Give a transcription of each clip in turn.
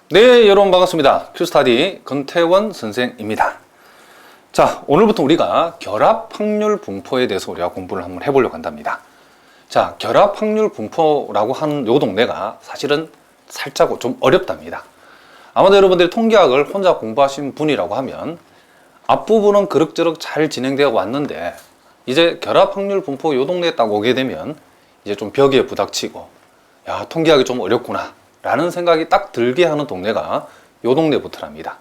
네, 여러분 반갑습니다. 큐스타디 권태원 선생입니다. 자, 오늘부터 우리가 결합 확률 분포에 대해서 우리가 공부를 한번 해보려고 한답니다. 자, 결합 확률 분포라고 하는 요 동네가 사실은 살짝 좀 어렵답니다. 아마도 여러분들이 통계학을 혼자 공부하신 분이라고 하면 앞부분은 그럭저럭 잘 진행되어 왔는데 이제 결합 확률 분포 요 동네에 딱 오게 되면 이제 좀 벽에 부닥치고 야, 통계학이 좀 어렵구나 라는 생각이 딱 들게 하는 동네가 요 동네부터랍니다.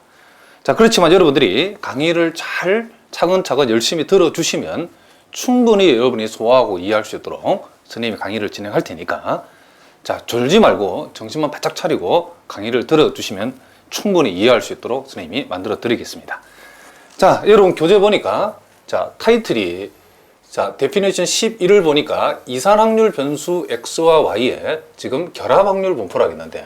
자, 그렇지만 여러분들이 강의를 잘 차근차근 열심히 들어주시면 충분히 여러분이 소화하고 이해할 수 있도록 선생님이 강의를 진행할 테니까 자, 졸지 말고 정신만 바짝 차리고 강의를 들어주시면 충분히 이해할 수 있도록 선생님이 만들어 드리겠습니다. 자, 여러분 교재 보니까 자, 타이틀이 자, 데피니션 11을 보니까 이산확률 변수 X와 Y의 지금 결합확률 분포라고 했는데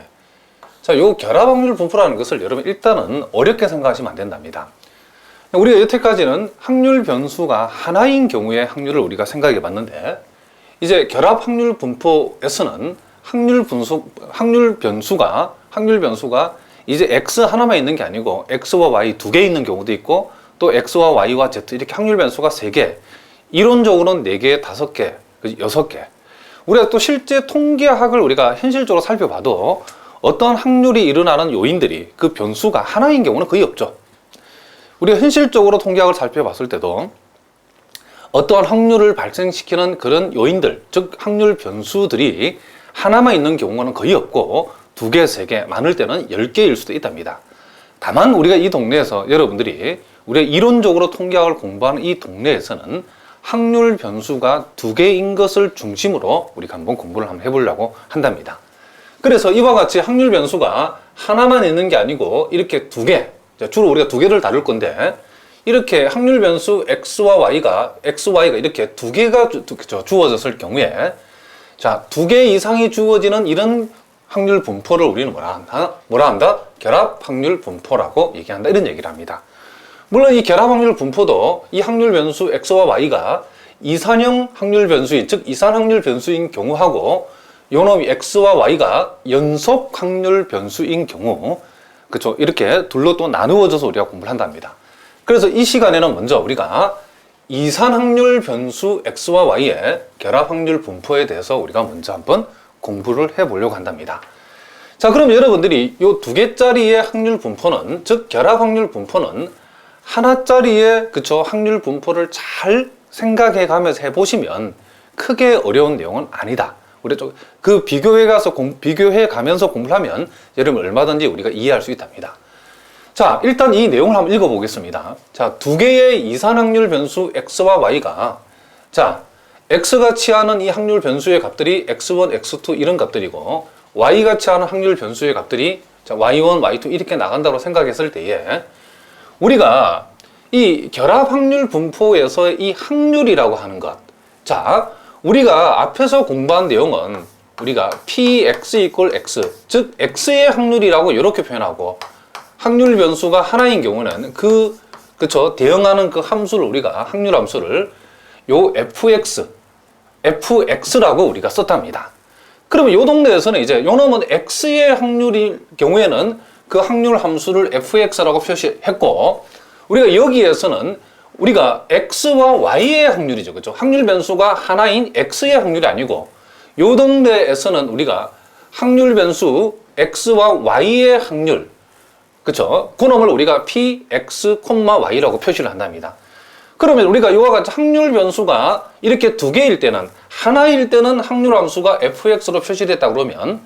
자, 요 결합확률 분포라는 것을 여러분 일단은 어렵게 생각하시면 안 된답니다. 우리가 여태까지는 확률 변수가 하나인 경우의 확률을 우리가 생각해 봤는데 이제 결합확률 분포에서는 확률 변수가 이제 X 하나만 있는 게 아니고 X와 Y 두 개 있는 경우도 있고 또 X와 Y와 Z 이렇게 확률 변수가 3개 이론적으로는 4개, 5개, 6개. 우리가 또 실제 통계학을 우리가 현실적으로 살펴봐도 어떤 확률이 일어나는 요인들이 그 변수가 하나인 경우는 거의 없죠. 우리가 현실적으로 통계학을 살펴봤을 때도 어떠한 확률을 발생시키는 그런 요인들, 즉 확률 변수들이 하나만 있는 경우는 거의 없고 2개, 3개, 많을 때는 10개일 수도 있답니다. 다만 우리가 이 동네에서 여러분들이 우리가 이론적으로 통계학을 공부하는 이 동네에서는 확률 변수가 2개인 것을 중심으로 우리가 한번 공부를 한번 해보려고 한답니다. 그래서 이와 같이 확률 변수가 하나만 있는 게 아니고 이렇게 2개, 주로 우리가 2개를 다룰 건데 이렇게 확률 변수 X와 Y가 이렇게 2개가 주어졌을 경우에 자, 2개 이상이 주어지는 이런 확률 분포를 우리는 뭐라 한다? 결합 확률 분포라고 얘기한다. 이런 얘기를 합니다. 물론 이 결합 확률 분포도 이 확률 변수 X와 Y가 이산형 확률 변수인, 즉 이산 확률 변수인 경우하고 요놈이 X와 Y가 연속 확률 변수인 경우, 그렇죠? 이렇게 둘로 또 나누어져서 우리가 공부를 한답니다. 그래서 이 시간에는 먼저 우리가 이산 확률 변수 X와 Y의 결합 확률 분포에 대해서 우리가 먼저 한번 공부를 해보려고 한답니다. 자, 그럼 여러분들이 요 2개짜리의 확률 분포는, 즉 결합 확률 분포는 하나짜리의 그쵸 확률 분포를 잘 생각해 가면서 해보시면 크게 어려운 내용은 아니다. 우리 그 비교해 가면서 공부를 하면 여러분 얼마든지 우리가 이해할 수 있답니다. 자, 일단 이 내용을 한번 읽어보겠습니다. 자, 2개의 이산 확률 변수 X와 Y가 자, X가 취하는 이 확률 변수의 값들이 X1, X2 이런 값들이고 Y가 취하는 확률 변수의 값들이 자, Y1, Y2 이렇게 나간다고 생각했을 때에 우리가 이 결합 확률 분포에서의 이 확률이라고 하는 것. 자, 우리가 앞에서 공부한 내용은 우리가 Px = X, 즉 X의 확률이라고 이렇게 표현하고 확률 변수가 하나인 경우는 그쵸 대응하는 그 함수를 우리가 확률 함수를 요 fx라고 우리가 썼답니다. 그러면 요 동네에서는 이제 요 놈은 X의 확률일 경우에는 그 확률 함수를 fx라고 표시했고 우리가 여기에서는 우리가 x와 y의 확률이죠. 그렇죠? 확률 변수가 하나인 x의 확률이 아니고 요 동네에서는 우리가 확률 변수 x와 y의 확률 그렇죠? 그놈을 우리가 px, y라고 표시를 한답니다. 그러면 우리가 이와 같이 확률 변수가 이렇게 2개일 때는 하나일 때는 확률 함수가 fx로 표시됐다 그러면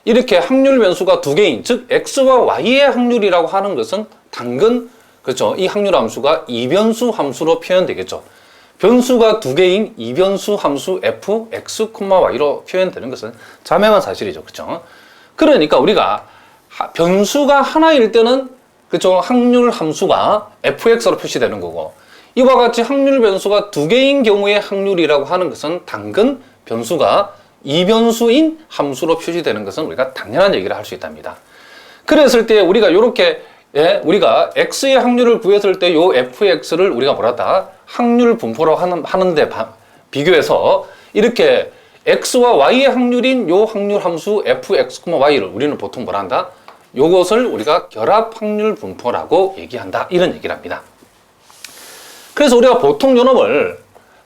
이렇게 확률 변수가 2개인, 즉 x와 y의 확률이라고 하는 것은 당근, 그렇죠? 이 확률 함수가 이변수 함수로 표현되겠죠. 변수가 2개인 이변수 함수 f, x, y로 표현되는 것은 자명한 사실이죠. 그렇죠? 그러니까 우리가 변수가 하나일 때는 그렇죠? 확률 함수가 fx로 표시되는 거고 이와 같이 확률 변수가 2개인 경우의 확률이라고 하는 것은 당근 변수가 이변수인 함수로 표시되는 것은 우리가 당연한 얘기를 할 수 있답니다. 그랬을 때 우리가 이렇게 우리가 x의 확률을 구했을 때 요 fx를 우리가 뭐라다 확률 분포라고 하는데 비교해서 이렇게 x와 y의 확률인 요 확률 함수 fx, y를 우리는 보통 뭐라 한다? 요것을 우리가 결합 확률 분포라고 얘기한다. 이런 얘기를 합니다. 그래서 우리가 보통 요놈을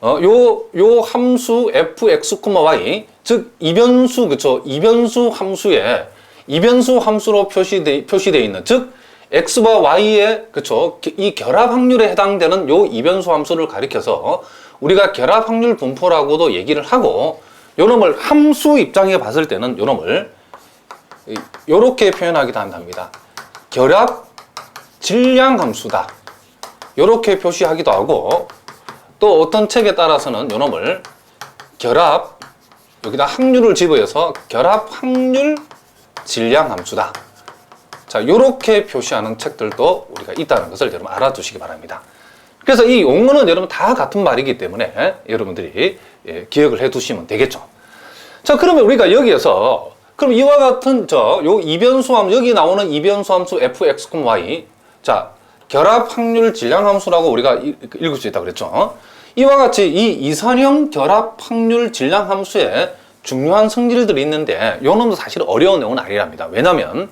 요 함수 fx, y, 즉 이변수, 그쵸? 이변수 함수에 이변수 함수로 표시되어 있는, 즉 x와 y의, 그쵸? 이 결합 확률에 해당되는 요 이변수 함수를 가리켜서 우리가 결합 확률 분포라고도 얘기를 하고, 요놈을 함수 입장에 봤을 때는 요놈을 요렇게 표현하기도 한답니다. 결합 질량 함수다. 요렇게 표시하기도 하고, 또 어떤 책에 따라서는 요놈을 결합, 여기다 확률을 집어여서 결합 확률 질량 함수다. 자, 요렇게 표시하는 책들도 우리가 있다는 것을 여러분 알아두시기 바랍니다. 그래서 이 용어는 여러분 다 같은 말이기 때문에 여러분들이 기억을 해 두시면 되겠죠. 자, 그러면 우리가 여기에서 그럼 이와 같은 요 이변수 함수, 여기 나오는 이변수 함수 fx, y, 자, 결합 확률 질량 함수라고 우리가 읽을 수 있다고 그랬죠. 이와 같이 이 이선형 결합 확률 질량 함수에 중요한 성질들이 있는데 요 놈도 사실 어려운 내용은 아니랍니다. 왜냐하면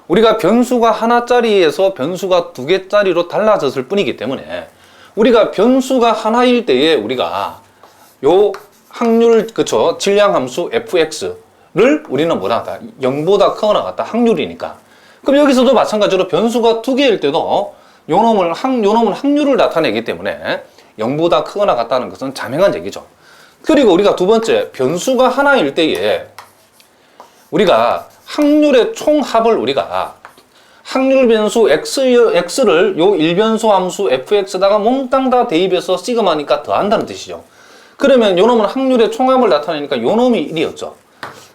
우리가 변수가 하나짜리에서 변수가 두 개짜리로 달라졌을 뿐이기 때문에 우리가 변수가 하나일 때에 우리가 요 확률, 그쵸, 질량 함수 fx를 우리는 뭐라 하다? 0보다 크거나 같다. 확률이니까. 그럼 여기서도 마찬가지로 변수가 두 개일 때도 요놈은 확률을 나타내기 때문에 0보다 크거나 같다는 것은 자명한 얘기죠. 그리고 우리가 두 번째, 변수가 하나일 때에 우리가 확률의 총합을 우리가 확률 변수 x를 요 일변수 함수 fx에다가 몽땅 다 대입해서 시그마니까 더한다는 뜻이죠. 그러면 요놈은 확률의 총합을 나타내니까 요놈이 1이었죠.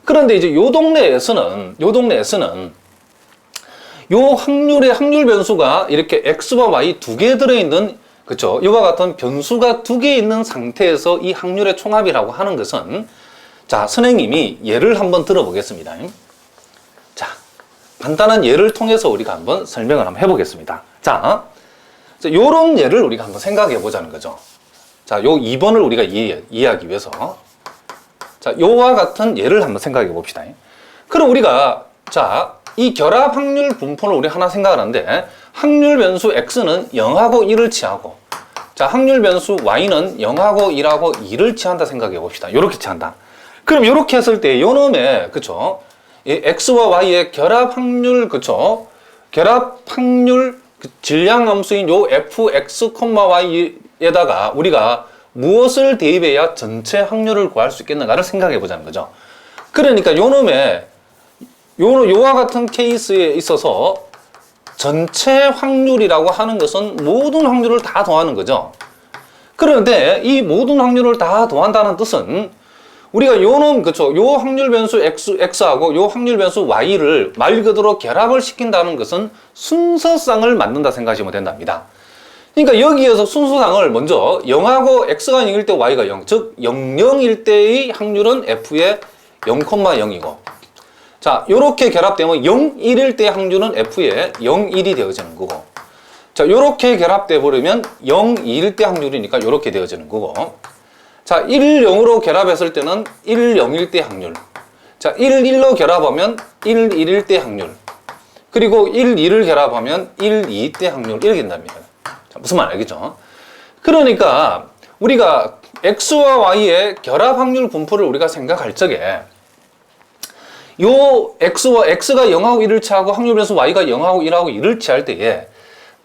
그런데 이제 요 동네에서는 요 확률 변수가 이렇게 x와 y 두 개 들어있는, 그쵸? 이와 같은 변수가 두 개 있는 상태에서 이 확률의 총합이라고 하는 것은, 자, 선생님이 예를 한번 들어보겠습니다. 자, 간단한 예를 통해서 우리가 한번 설명을 한번 해보겠습니다. 자, 요런 예를 우리가 한번 생각해 보자는 거죠. 자, 요 2번을 우리가 이해하기 위해서. 자, 요와 같은 예를 한번 생각해 봅시다. 그럼 우리가, 자, 이 결합 확률 분포를 우리 하나 생각을 하는데, 확률 변수 x는 0하고 1을 취하고, 자, 확률 변수 y는 0하고 1하고 2를 취한다 생각해 봅시다. 요렇게 취한다. 그럼 요렇게 했을 때 요놈의, 그쵸, 이 x와 y의 결합 확률, 그쵸, 결합 확률 질량 함수인 요 fx, y에다가 우리가 무엇을 대입해야 전체 확률을 구할 수 있겠는가를 생각해 보자는 거죠. 그러니까 요놈의 요와 같은 케이스에 있어서 전체 확률이라고 하는 것은 모든 확률을 다 더하는 거죠. 그런데 이 모든 확률을 다 더한다는 뜻은 우리가 요놈, 그쵸, 요 확률 변수 x하고 요 확률 변수 y를 말 그대로 결합을 시킨다는 것은 순서쌍을 만든다 생각하시면 된답니다. 그러니까 여기에서 순서상을 먼저 0하고 x가 0일 때 y가 0, 즉 0, 0일 때의 확률은 f의 0,0이고, 자, 요렇게 결합되면 0, 1일 때 확률은 f의 0, 1이 되어지는 거고, 자, 요렇게 결합돼 버리면 0, 2일 때 확률이니까 요렇게 되어지는 거고, 자, 1, 0으로 결합했을 때는 1, 0일 때 확률, 자, 1, 1로 결합하면 1, 1일 때 확률, 그리고 1, 2를 결합하면 1, 2일 때 확률, 이렇게 된답니다. 자, 무슨 말 알겠죠? 그러니까 우리가 x와 y의 결합 확률 분포를 우리가 생각할 적에 요 x가 0하고 1을 취하고 확률 변수 y가 0하고 1하고 2를 취할 때에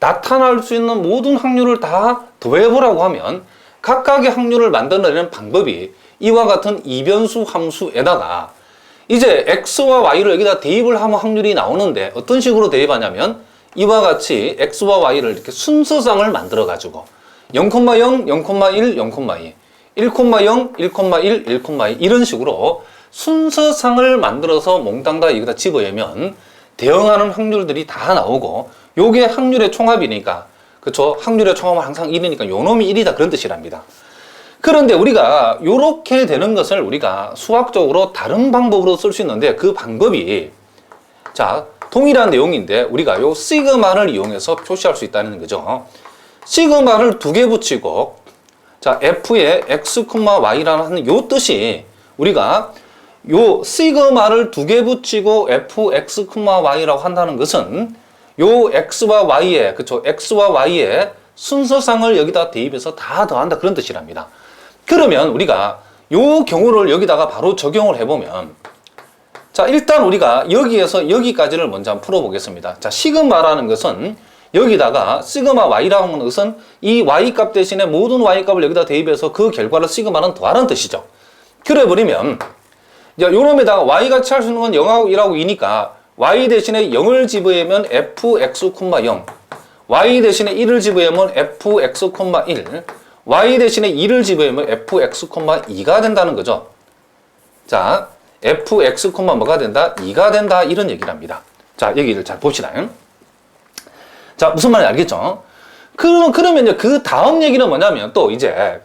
나타날 수 있는 모든 확률을 다 더해보라고 하면 각각의 확률을 만들어내는 방법이 이와 같은 이변수 함수에다가 이제 x와 y를 여기다 대입을 하면 확률이 나오는데 어떤 식으로 대입하냐면 이와 같이 x와 y를 이렇게 순서상을 만들어 가지고 0,0, 0,1, 0,2, 1,0, 1,1, 1,2 이런 식으로 순서상을 만들어서 몽땅 다 여기다 집어넣으면 대응하는 확률들이 다 나오고 요게 확률의 총합이니까, 그쵸? 확률의 총합은 항상 1이니까 요놈이 1이다 그런 뜻이랍니다. 그런데 우리가 요렇게 되는 것을 우리가 수학적으로 다른 방법으로 쓸 수 있는데 그 방법이, 자, 동일한 내용인데 우리가 요 시그마를 이용해서 표시할 수 있다는 거죠. 시그마를 두 개 붙이고, 자, f의 x, y라는 요 뜻이 우리가 요 시그마를 두 개 붙이고 fx, y라고 한다는 것은 요 x와 y의, 그쵸, x와 y의 순서상을 여기다 대입해서 다 더한다, 그런 뜻이랍니다. 그러면 우리가 요 경우를 여기다가 바로 적용을 해보면, 자, 일단 우리가 여기에서 여기까지를 먼저 한번 풀어보겠습니다. 자, 시그마라는 것은 여기다가 시그마 y라고 하는 것은 이 y 값 대신에 모든 y 값을 여기다 대입해서 그 결과를 시그마는 더하는 뜻이죠. 그래 버리면 요놈에다가 y가 취할 수 있는 건 0하고 1하고 2니까 y 대신에 0을 집어넣으면 fx, 0, y 대신에 1을 집어넣으면 fx, 1, y 대신에 2를 집어넣으면 fx, 2가 된다는 거죠. 자, fx, 뭐가 된다? 2가 된다, 이런 얘기를 합니다. 자, 여기를 잘 봅시다. 자, 무슨 말인지 알겠죠? 그러면 그 다음 얘기는 뭐냐면 또 이제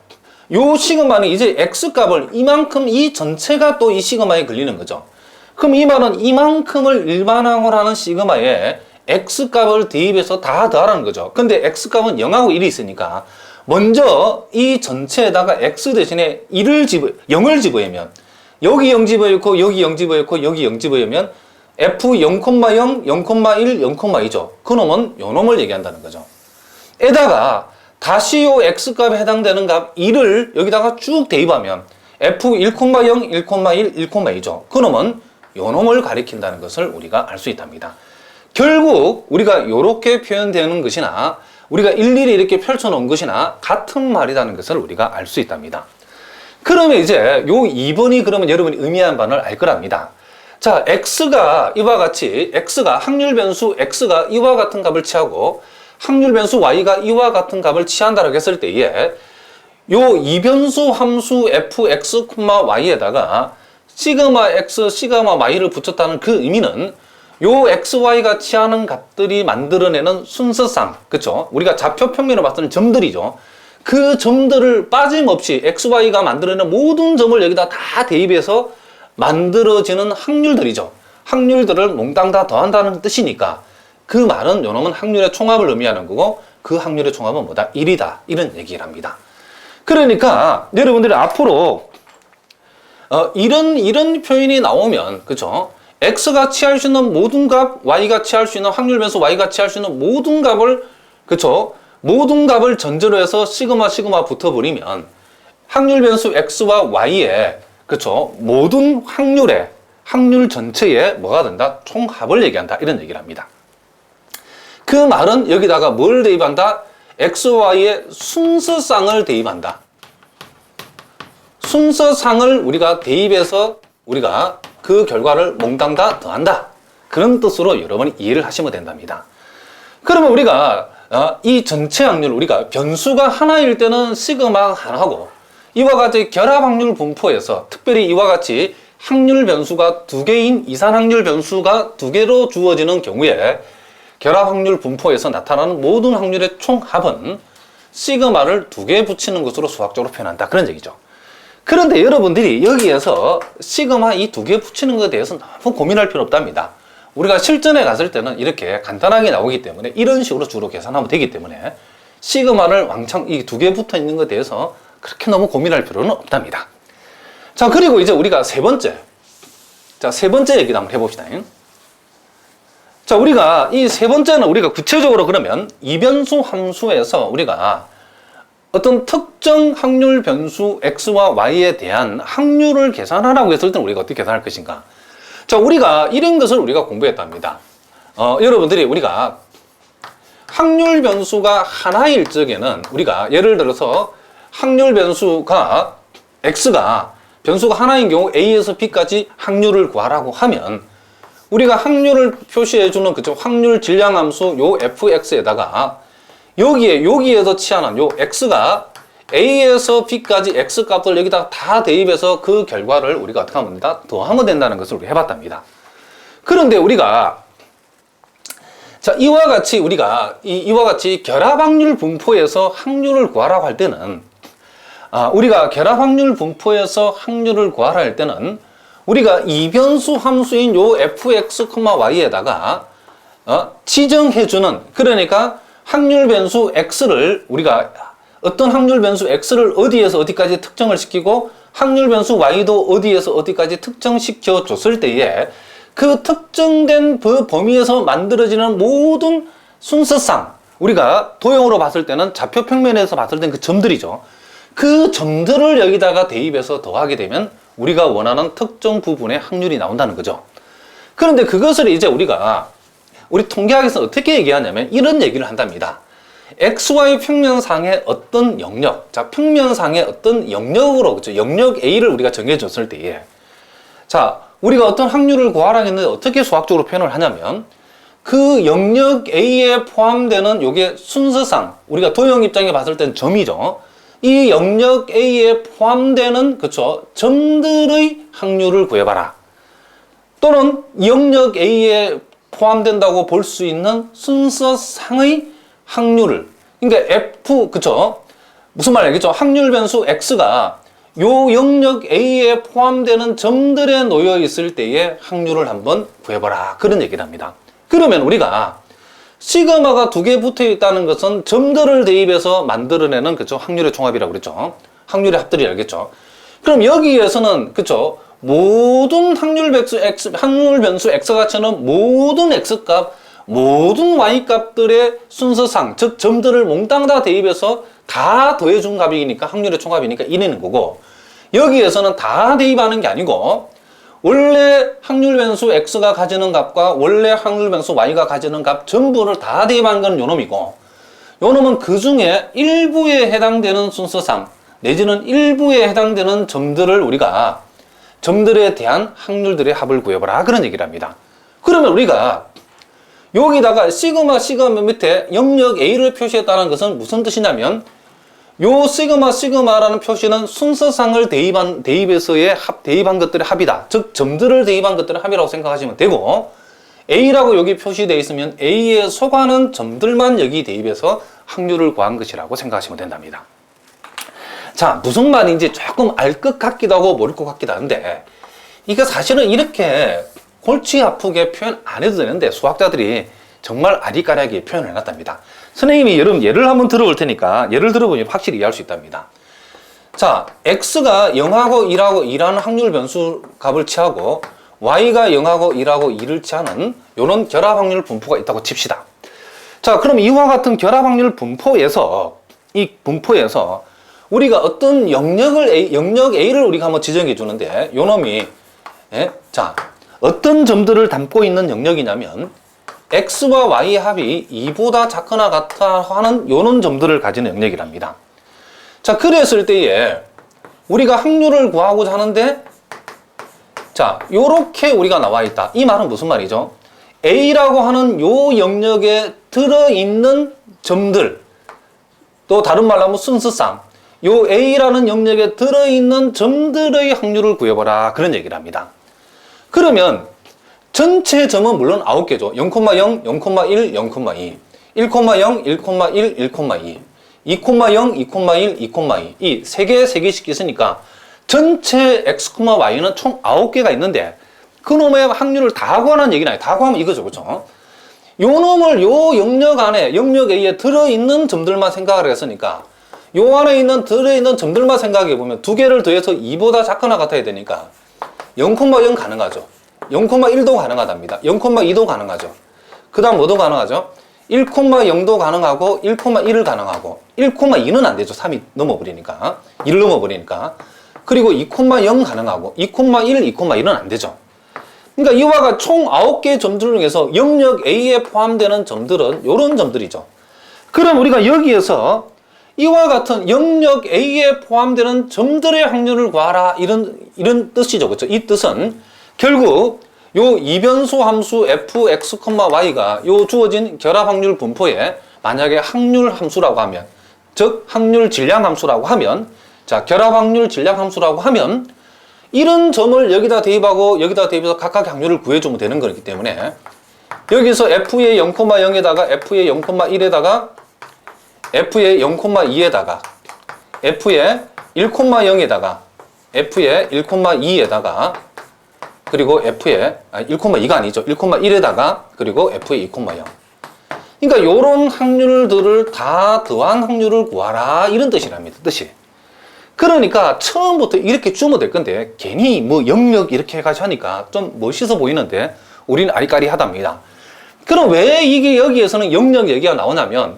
요 시그마는 이제 x값을 이만큼, 이 전체가 또 이 시그마에 걸리는 거죠. 그럼 이 말은 이만큼을 일반항을 하는 시그마에 x값을 대입해서 다 더하라는 거죠. 근데 x값은 0하고 1이 있으니까 먼저 이 전체에다가 x 대신에 0을 집어넣으면 여기 0 집어넣고 여기 0 집어넣고 여기 0 집어넣으면 f 0,0, 0,1, 0,2죠. 그놈은 요놈을 얘기한다는 거죠. 에다가 다시 요 x값에 해당되는 값 2를 여기다가 쭉 대입하면 f 1,0, 1,1, 1,2죠. 그놈은 요놈을 가리킨다는 것을 우리가 알 수 있답니다. 결국 우리가 요렇게 표현되는 것이나 우리가 일일이 이렇게 펼쳐놓은 것이나 같은 말이라는 것을 우리가 알 수 있답니다. 그러면 이제 요 2번이 그러면 여러분이 의미하는 바를 알 거랍니다. 자, x가 이와 같이, 확률 변수 x가 이와 같은 값을 취하고 확률 변수 y가 이와 같은 값을 취한다라고 했을 때에 요 이변수 함수 fx, y에다가 시그마 x, 시그마 y를 붙였다는 그 의미는 요 x, y가 취하는 값들이 만들어내는 순서상, 그쵸? 우리가 좌표 평면으로 봤을 때 점들이죠. 그 점들을 빠짐없이 x, y가 만들어내는 모든 점을 여기다 다 대입해서 만들어지는 확률들이죠. 확률들을 몽땅 다 더한다는 뜻이니까 그 말은 요놈은 확률의 총합을 의미하는 거고 그 확률의 총합은 뭐다? 1이다. 이런 얘기를 합니다. 그러니까 여러분들이 앞으로 이런 표현이 나오면, 그쵸? x가 취할 수 있는 모든 값, y가 취할 수 있는 확률 변수 y가 취할 수 있는 모든 값을, 그쵸? 모든 값을 전제로 해서 시그마 붙어버리면 확률 변수 x와 y에, 그쵸? 모든 확률 전체에 뭐가 된다? 총합을 얘기한다. 이런 얘기를 합니다. 그 말은 여기다가 뭘 대입한다? x, y의 순서상을 대입한다. 순서상을 우리가 대입해서 우리가 그 결과를 몽땅 다 더한다. 그런 뜻으로 여러분이 이해를 하시면 된답니다. 그러면 우리가 이 전체 확률, 우리가 변수가 하나일 때는 시그마가 하나고 이와 같이 결합 확률 분포에서 특별히 이와 같이 확률 변수가 두 개인 이산 확률 변수가 두 개로 주어지는 경우에 결합 확률 분포에서 나타나는 모든 확률의 총합은 시그마를 두 개 붙이는 것으로 수학적으로 표현한다. 그런 얘기죠. 그런데 여러분들이 여기에서 시그마 이 두 개 붙이는 것에 대해서 너무 고민할 필요 없답니다. 우리가 실전에 갔을 때는 이렇게 간단하게 나오기 때문에 이런 식으로 주로 계산하면 되기 때문에 시그마를 왕창 이 두 개 붙어 있는 것에 대해서 그렇게 너무 고민할 필요는 없답니다. 자, 그리고 이제 우리가 세 번째 얘기도 한번 해봅시다. 자, 우리가 이 세 번째는 우리가 구체적으로 그러면 이변수 함수에서 우리가 어떤 특정 확률 변수 x와 y에 대한 확률을 계산하라고 했을 때는 우리가 어떻게 계산할 것인가? 자, 우리가 이런 것을 우리가 공부했답니다. 여러분들이 우리가 확률 변수가 하나일 적에는 우리가 예를 들어서 확률 변수가 x가 변수가 하나인 경우 a에서 b까지 확률을 구하라고 하면 우리가 확률을 표시해주는 그쪽 확률 질량 함수 요 fx에다가 여기에서 취하는 요 x가 a에서 b까지 x 값을 여기다 다 대입해서 그 결과를 우리가 어떻게 하면 된다? 더하면 된다는 것을 우리가 해봤답니다. 그런데 우리가 자, 이와 같이 우리가 이와 같이 결합 확률 분포에서 확률을 구하라고 할 때는 우리가 결합 확률 분포에서 확률을 구하라 할 때는 우리가 이변수 함수인 요 fx, y에다가 지정해주는, 그러니까 확률 변수 x를 우리가 어떤 확률 변수 x를 어디에서 어디까지 특정을 시키고 확률 변수 y도 어디에서 어디까지 특정시켜 줬을 때에 그 특정된 범위에서 만들어지는 모든 순서상 우리가 도형으로 봤을 때는 좌표 평면에서 봤을 때는 그 점들이죠. 그 점들을 여기다가 대입해서 더하게 되면 우리가 원하는 특정 부분의 확률이 나온다는 거죠. 그런데 그것을 이제 우리 통계학에서 어떻게 얘기하냐면 이런 얘기를 한답니다. XY 평면상의 어떤 영역, 자, 평면상의 어떤 영역으로, 그죠? 영역 A를 우리가 정해줬을 때에, 자, 우리가 어떤 확률을 구하라 했는데 어떻게 수학적으로 표현을 하냐면, 그 영역 A에 포함되는 요게 순서상, 우리가 도형 입장에 봤을 땐 점이죠. 이 영역 A에 포함되는, 그쵸? 점들의 확률을 구해봐라. 또는 영역 A에 포함된다고 볼 수 있는 순서상의 확률을, 그러니까 F, 그쵸? 무슨 말 알겠죠? 확률 변수 X가 요 영역 A에 포함되는 점들에 놓여 있을 때의 확률을 한번 구해봐라. 그런 얘기를 합니다. 그러면 우리가 시그마가 두 개 붙어 있다는 것은 점들을 대입해서 만들어내는, 그쵸? 확률의 종합이라고 그랬죠? 확률의 합들이 알겠죠? 그럼 여기에서는, 그쵸? 모든 확률 변수 X가 치는 모든 X값, 모든 Y값들의 순서상, 즉 점들을 몽땅 다 대입해서 다 더해준 값이니까 확률의 총합이니까 이내는 거고, 여기에서는 다 대입하는 게 아니고 원래 확률 변수 X가 가지는 값과 원래 확률 변수 Y가 가지는 값 전부를 다 대입한 건 요놈이고, 요놈은 그 중에 일부에 해당되는 순서상 내지는 일부에 해당되는 점들을 우리가 점들에 대한 확률들의 합을 구해보라. 그런 얘기를 합니다. 그러면 우리가 여기다가 시그마 밑에 영역 A를 표시했다는 것은 무슨 뜻이냐면, 요 시그마라는 표시는 순서상을 대입해서의 대입한 것들의 합이다. 즉, 점들을 대입한 것들의 합이라고 생각하시면 되고, A라고 여기 표시되어 있으면 A에 속하는 점들만 여기 대입해서 확률을 구한 것이라고 생각하시면 된답니다. 자, 무슨 말인지 조금 알 것 같기도 하고 모를 것 같기도 한데, 이거 사실은 이렇게 골치 아프게 표현 안 해도 되는데 수학자들이 정말 아리까리하게 표현을 해놨답니다. 선생님이 예를 한번 들어볼 테니까 예를 들어보면 확실히 이해할 수 있답니다. 자, X가 0하고 1하고 2라는 확률 변수 값을 취하고 Y가 0하고 1하고 2를 취하는 이런 결합 확률 분포가 있다고 칩시다. 자, 그럼 이와 같은 결합 확률 분포에서 우리가 어떤 영역 A를 우리가 한번 지정해 주는데, 요 놈이, 자, 어떤 점들을 담고 있는 영역이냐면, X와 Y의 합이 2보다 작거나 같아 하는 요런 점들을 가지는 영역이랍니다. 자, 그랬을 때에, 우리가 확률을 구하고자 하는데, 자, 요렇게 우리가 나와 있다. 이 말은 무슨 말이죠? A라고 하는 요 영역에 들어있는 점들, 또 다른 말로 하면 순서상, 요 A라는 영역에 들어있는 점들의 확률을 구해보라. 그런 얘기를 합니다. 그러면 전체 점은 물론 9개죠. 0,0, 0,1, 0,2, 1,0, 1,1, 1,2, 2,0, 2,1, 2,2. 이 3개씩 있으니까 전체 X, Y는 총 9개가 있는데 그 놈의 확률을 다 구하는 얘기는 아니에요. 다 구하면 이거죠. 그렇죠? 요 놈을 요 영역 안에, 영역 A에 들어있는 점들만 생각을 했으니까 요 안에 들어있는 점들만 생각해 보면 두 개를 더해서 2보다 작거나 같아야 되니까 0,0 가능하죠. 0,1도 가능하답니다. 0,2도 가능하죠. 그 다음 뭐도 가능하죠? 1,0도 가능하고 1,1을 가능하고 1,2는 안 되죠. 3이 넘어버리니까. 1을 넘어버리니까. 그리고 2,0 가능하고 2,1, 2,2는 안 되죠. 그러니까 이와 같이 총 9개의 점들 중에서 영역 A에 포함되는 점들은 이런 점들이죠. 그럼 우리가 여기에서 이와 같은 영역 A에 포함되는 점들의 확률을 구하라. 이런 뜻이죠. 그렇죠? 이 뜻은 결국 요 이변수 함수 f, x, y가 요 주어진 결합 확률 분포에 만약에 확률 함수라고 하면, 즉 확률 질량 함수라고 하면, 자, 결합 확률 질량 함수라고 하면 이런 점을 여기다 대입하고 여기다 대입해서 각각의 확률을 구해주면 되는 거기 때문에 여기서 f의 0,0에다가 f의 0,1에다가 f의 0,2에다가 f의 1,0에다가 f의 1,2에다가 그리고 f의 1,2가 아니죠. 1,1에다가 그리고 f의 2,0. 그러니까 이런 확률들을 다 더한 확률을 구하라. 이런 뜻이랍니다. 뜻이. 그러니까 처음부터 이렇게 주면 될 건데 괜히 뭐 영역 이렇게 해가지고 하니까 좀 멋있어 보이는데 우리는 아리까리하답니다. 그럼 왜 이게 여기에서는 영역 얘기가 나오냐면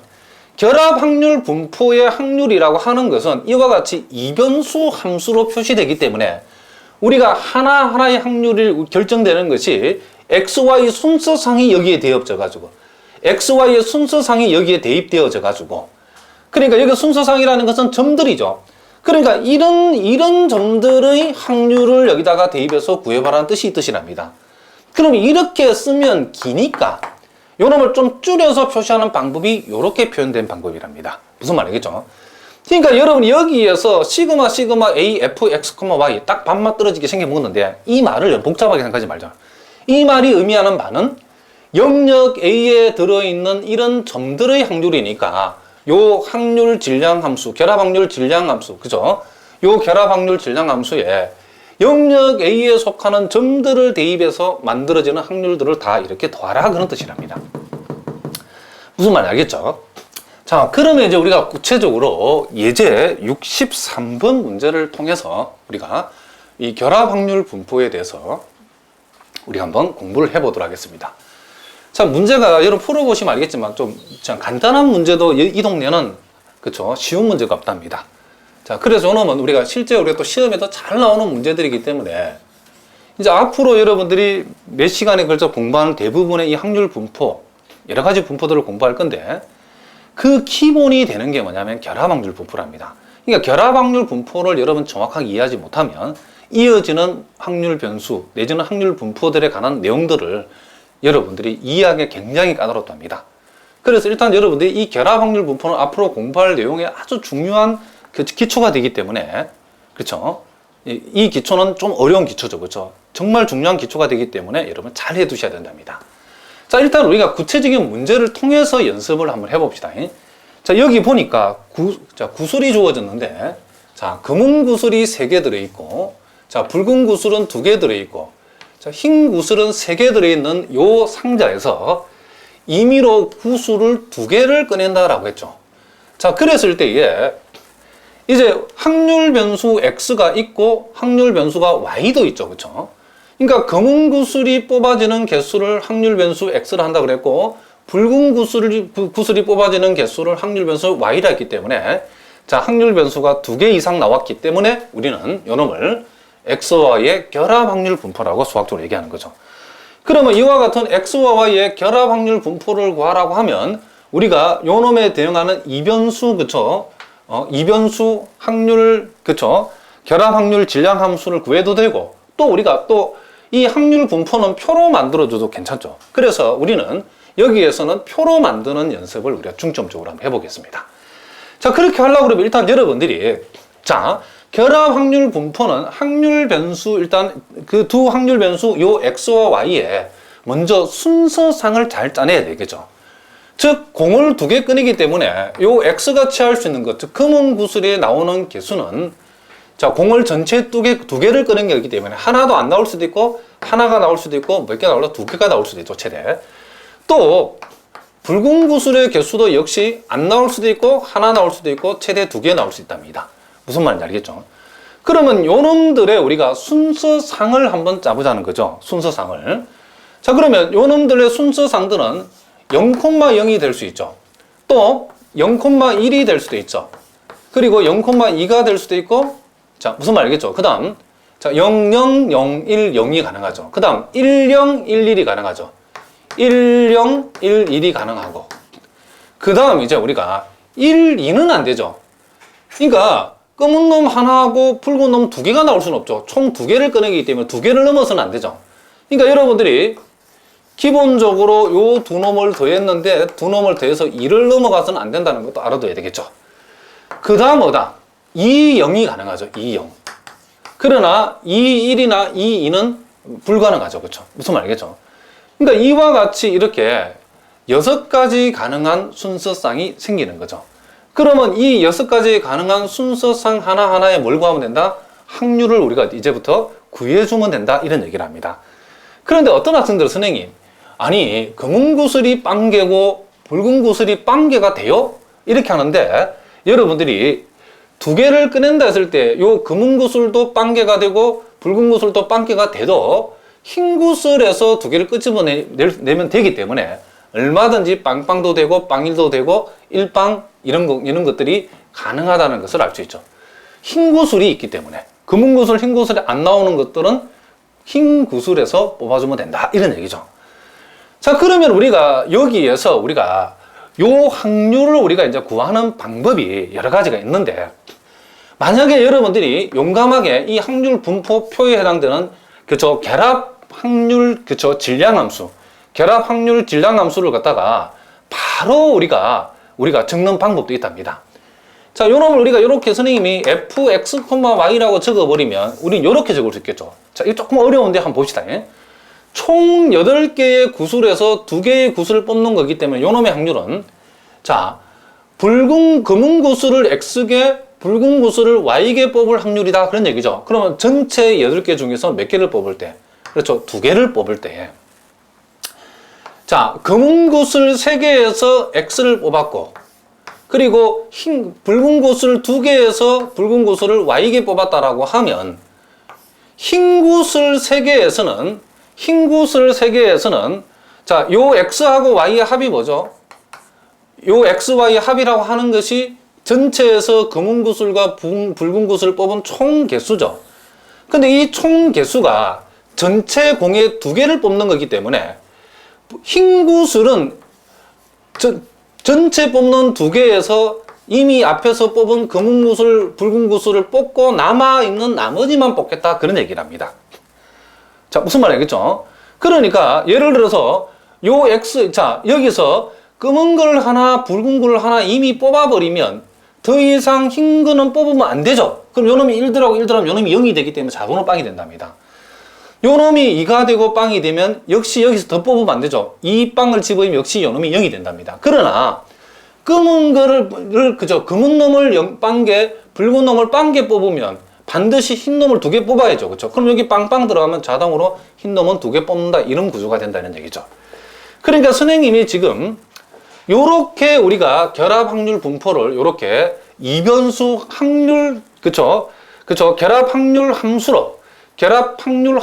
결합 확률 분포의 확률이라고 하는 것은 이와 같이 이변수 함수로 표시되기 때문에 우리가 하나하나의 확률이 결정되는 것이 XY 순서상이 여기에 대입되어 가지고 XY의 순서상이 여기에 대입되어져 가지고 그러니까 여기 순서상이라는 것은 점들이죠. 그러니까 이런 점들의 확률을 여기다가 대입해서 구해봐라는 뜻이 이 뜻이랍니다. 그럼 이렇게 쓰면 기니까 요놈을 좀 줄여서 표시하는 방법이 이렇게 표현된 방법이랍니다. 무슨 말이겠죠? 그러니까 여러분이 여기에서 시그마 A F X, Y 딱 반만 떨어지게 생겨먹었는데 이 말을 복잡하게 생각하지 말자. 이 말이 의미하는 바는 영역 A에 들어있는 이런 점들의 확률이니까 요 확률 질량 함수, 결합 확률 질량 함수, 그죠? 요 결합 확률 질량 함수에 영역 A에 속하는 점들을 대입해서 만들어지는 확률들을 다 이렇게 더하라 그런 뜻이랍니다. 무슨 말인지 알겠죠? 자, 그러면 이제 우리가 구체적으로 예제 63번 문제를 통해서 우리가 이 결합 확률 분포에 대해서 우리가 한번 공부를 해보도록 하겠습니다. 자, 문제가 여러분 풀어보시면 알겠지만 좀 간단한 문제도 이 동네는 그쵸 쉬운 문제가 없답니다. 자, 그래서 오늘은 우리가 실제 우리가 또 시험에도 잘 나오는 문제들이기 때문에 이제 앞으로 여러분들이 몇 시간에 걸쳐 공부하는 대부분의 이 확률 분포, 여러 가지 분포들을 공부할 건데 그 기본이 되는 게 뭐냐면 결합 확률 분포랍니다. 그러니까 결합 확률 분포를 여러분 정확하게 이해하지 못하면 이어지는 확률 변수 내지는 확률 분포들에 관한 내용들을 여러분들이 이해하기 굉장히 까다롭답니다. 그래서 일단 여러분들이 이 결합 확률 분포는 앞으로 공부할 내용의 아주 중요한 그 기초가 되기 때문에 그렇죠? 이 기초는 좀 어려운 기초죠, 그렇죠? 정말 중요한 기초가 되기 때문에 여러분 잘 해두셔야 된답니다. 자, 일단 우리가 구체적인 문제를 통해서 연습을 한번 해봅시다. 자, 여기 보니까 구슬이 주어졌는데, 자, 금은 구슬이 3개 들어있고, 자, 붉은 구슬은 2개 들어있고, 자, 흰 구슬은 3개 들어있는 요 상자에서 임의로 구슬을 2개를 꺼낸다라고 했죠. 자, 그랬을 때에 이제 확률 변수 X가 있고 확률 변수가 Y도 있죠. 그렇죠? 그러니까 검은 구슬이 뽑아지는 개수를 확률 변수 X를 한다 그랬고 붉은 구슬이 뽑아지는 개수를 확률 변수 Y라 했기 때문에 자, 확률 변수가 2개 이상 나왔기 때문에 우리는 요놈을 X와 Y의 결합 확률 분포라고 수학적으로 얘기하는 거죠. 그러면 이와 같은 X와 Y의 결합 확률 분포를 구하라고 하면 우리가 요놈에 대응하는 이변수, 그쵸? 이변수 확률, 그쵸? 결합 확률 질량 함수를 구해도 되고 또 우리가 또 이 확률 분포는 표로 만들어줘도 괜찮죠. 그래서 우리는 여기에서는 표로 만드는 연습을 우리가 중점적으로 한번 해보겠습니다. 자, 그렇게 하려고 그러면 일단 여러분들이 자, 결합 확률 분포는 확률 변수 일단 그 두 확률 변수 요 X와 Y에 먼저 순서상을 잘 짜내야 되겠죠. 즉 공을 2개 꺼내기 때문에 요 X가 취할 수 있는 것, 즉 검은 구슬에 나오는 개수는 자, 공을 전체 2개를 꺼낸 게 있기 때문에 하나도 안 나올 수도 있고 하나가 나올 수도 있고 몇 개 나올라 2개가 나올 수도 있죠, 최대. 또 붉은 구슬의 개수도 역시 안 나올 수도 있고 하나 나올 수도 있고 최대 2개 나올 수 있답니다. 무슨 말인지 알겠죠? 그러면 요놈들의 우리가 순서상을 한번 짜보자는 거죠. 순서상을. 자, 그러면 요놈들의 순서상들은 0,0이 될 수 있죠. 또 0,1이 될 수도 있죠. 그리고 0,2가 될 수도 있고 자, 무슨 말이겠죠? 그 다음 자, 0, 0, 0, 1, 0이 가능하죠. 그 다음 1, 0, 1, 1이 가능하죠. 1, 0, 1, 1이 가능하고 그 다음 이제 우리가 1, 2는 안 되죠. 그러니까 검은 놈 하나하고 붉은 놈 2개가 나올 수는 없죠. 총 2개를 꺼내기 때문에 2개를 넘어서는 안 되죠. 그러니까 여러분들이 기본적으로 요 2놈을 더했는데 2놈을 더해서 2를 넘어가서는 안 된다는 것도 알아둬야 되겠죠. 그 다음 뭐다? 2, 0이 가능하죠. 2, 0. 그러나 2, 1이나 2, 2는 불가능하죠. 그렇죠? 무슨 말이겠죠? 그러니까 이와 같이 이렇게 6가지 가능한 순서상이 생기는 거죠. 그러면 이 6가지 가능한 순서상 하나하나에 뭘 구하면 된다? 확률을 우리가 이제부터 구해주면 된다. 이런 얘기를 합니다. 그런데 어떤 학생들은 선생님, 아니 검은 구슬이 빵개고 붉은 구슬이 빵개가 돼요? 이렇게 하는데 여러분들이 두 개를 꺼낸다 했을 때 요 검은 구슬도 빵개가 되고 붉은 구슬도 빵개가 돼도 흰 구슬에서 두 개를 끄집어내면 되기 때문에 얼마든지 빵빵도 되고 빵일도 되고 일빵 이런 것들이 가능하다는 것을 알 수 있죠. 흰 구슬이 있기 때문에 검은 구슬, 흰 구슬이 안 나오는 것들은 흰 구슬에서 뽑아주면 된다 이런 얘기죠. 자, 그러면 우리가 여기에서 우리가 요 확률을 우리가 이제 구하는 방법이 여러 가지가 있는데, 만약에 여러분들이 용감하게 이 확률 분포표에 해당되는 그쵸 결합 확률 그쵸 질량함수, 결합 확률 질량함수를 갖다가 바로 우리가 적는 방법도 있답니다. 자, 요 놈을 우리가 이렇게 선생님이 fx, y라고 적어버리면 우린 이렇게 적을 수 있겠죠. 자, 이거 조금 어려운데 한번 봅시다. 총 8개의 구슬에서 2개의 구슬을 뽑는 거기 때문에 요 놈의 확률은, 자, 검은 구슬을 x개, 붉은 구슬을 y개 뽑을 확률이다 그런 얘기죠. 그러면 전체 8개 중에서 몇 개를 뽑을 때? 그렇죠. 2개를 뽑을 때. 자, 검은 구슬 3개에서 x를 뽑았고, 그리고 붉은 구슬 2개에서 붉은 구슬을 y개 뽑았다라고 하면, 흰 구슬 3개에서는 자, 요 x하고 y의 합이 뭐죠? 요 x, y의 합이라고 하는 것이 전체에서 검은 구슬과 붉은 구슬을 뽑은 총 개수죠. 근데 이 총 개수가 전체 공에 2개를 뽑는 거기 때문에 흰 구슬은 전체 뽑는 2개에서 이미 앞에서 뽑은 검은 구슬, 붉은 구슬을 뽑고 남아있는 나머지만 뽑겠다 그런 얘기를 합니다. 자, 무슨 말이 알겠죠? 그러니까 예를 들어서 요 x, 자, 여기서 검은 걸 하나, 붉은 걸 하나 이미 뽑아버리면 더 이상 흰 거는 뽑으면 안 되죠. 그럼 요 놈이 1 들어가고 1 들어가면 요 놈이 0이 되기 때문에 자동으로 빵이 된답니다. 요 놈이 2가 되고 빵이 되면 역시 여기서 더 뽑으면 안 되죠. 이 빵을 집어넣으면 역시 요 놈이 0이 된답니다. 그러나 검은 거를 검은 놈을 빵개, 붉은 놈을 빵개 뽑으면 반드시 흰 놈을 2개 뽑아야죠. 그렇죠? 그럼 여기 빵빵 들어가면 자동으로 흰 놈은 2개 뽑는다 이런 구조가 된다는 얘기죠. 그러니까 선생님이 지금 요렇게 우리가 결합 확률 분포를 요렇게 이변수 확률 그쵸 결합 확률 함수로 결합 확률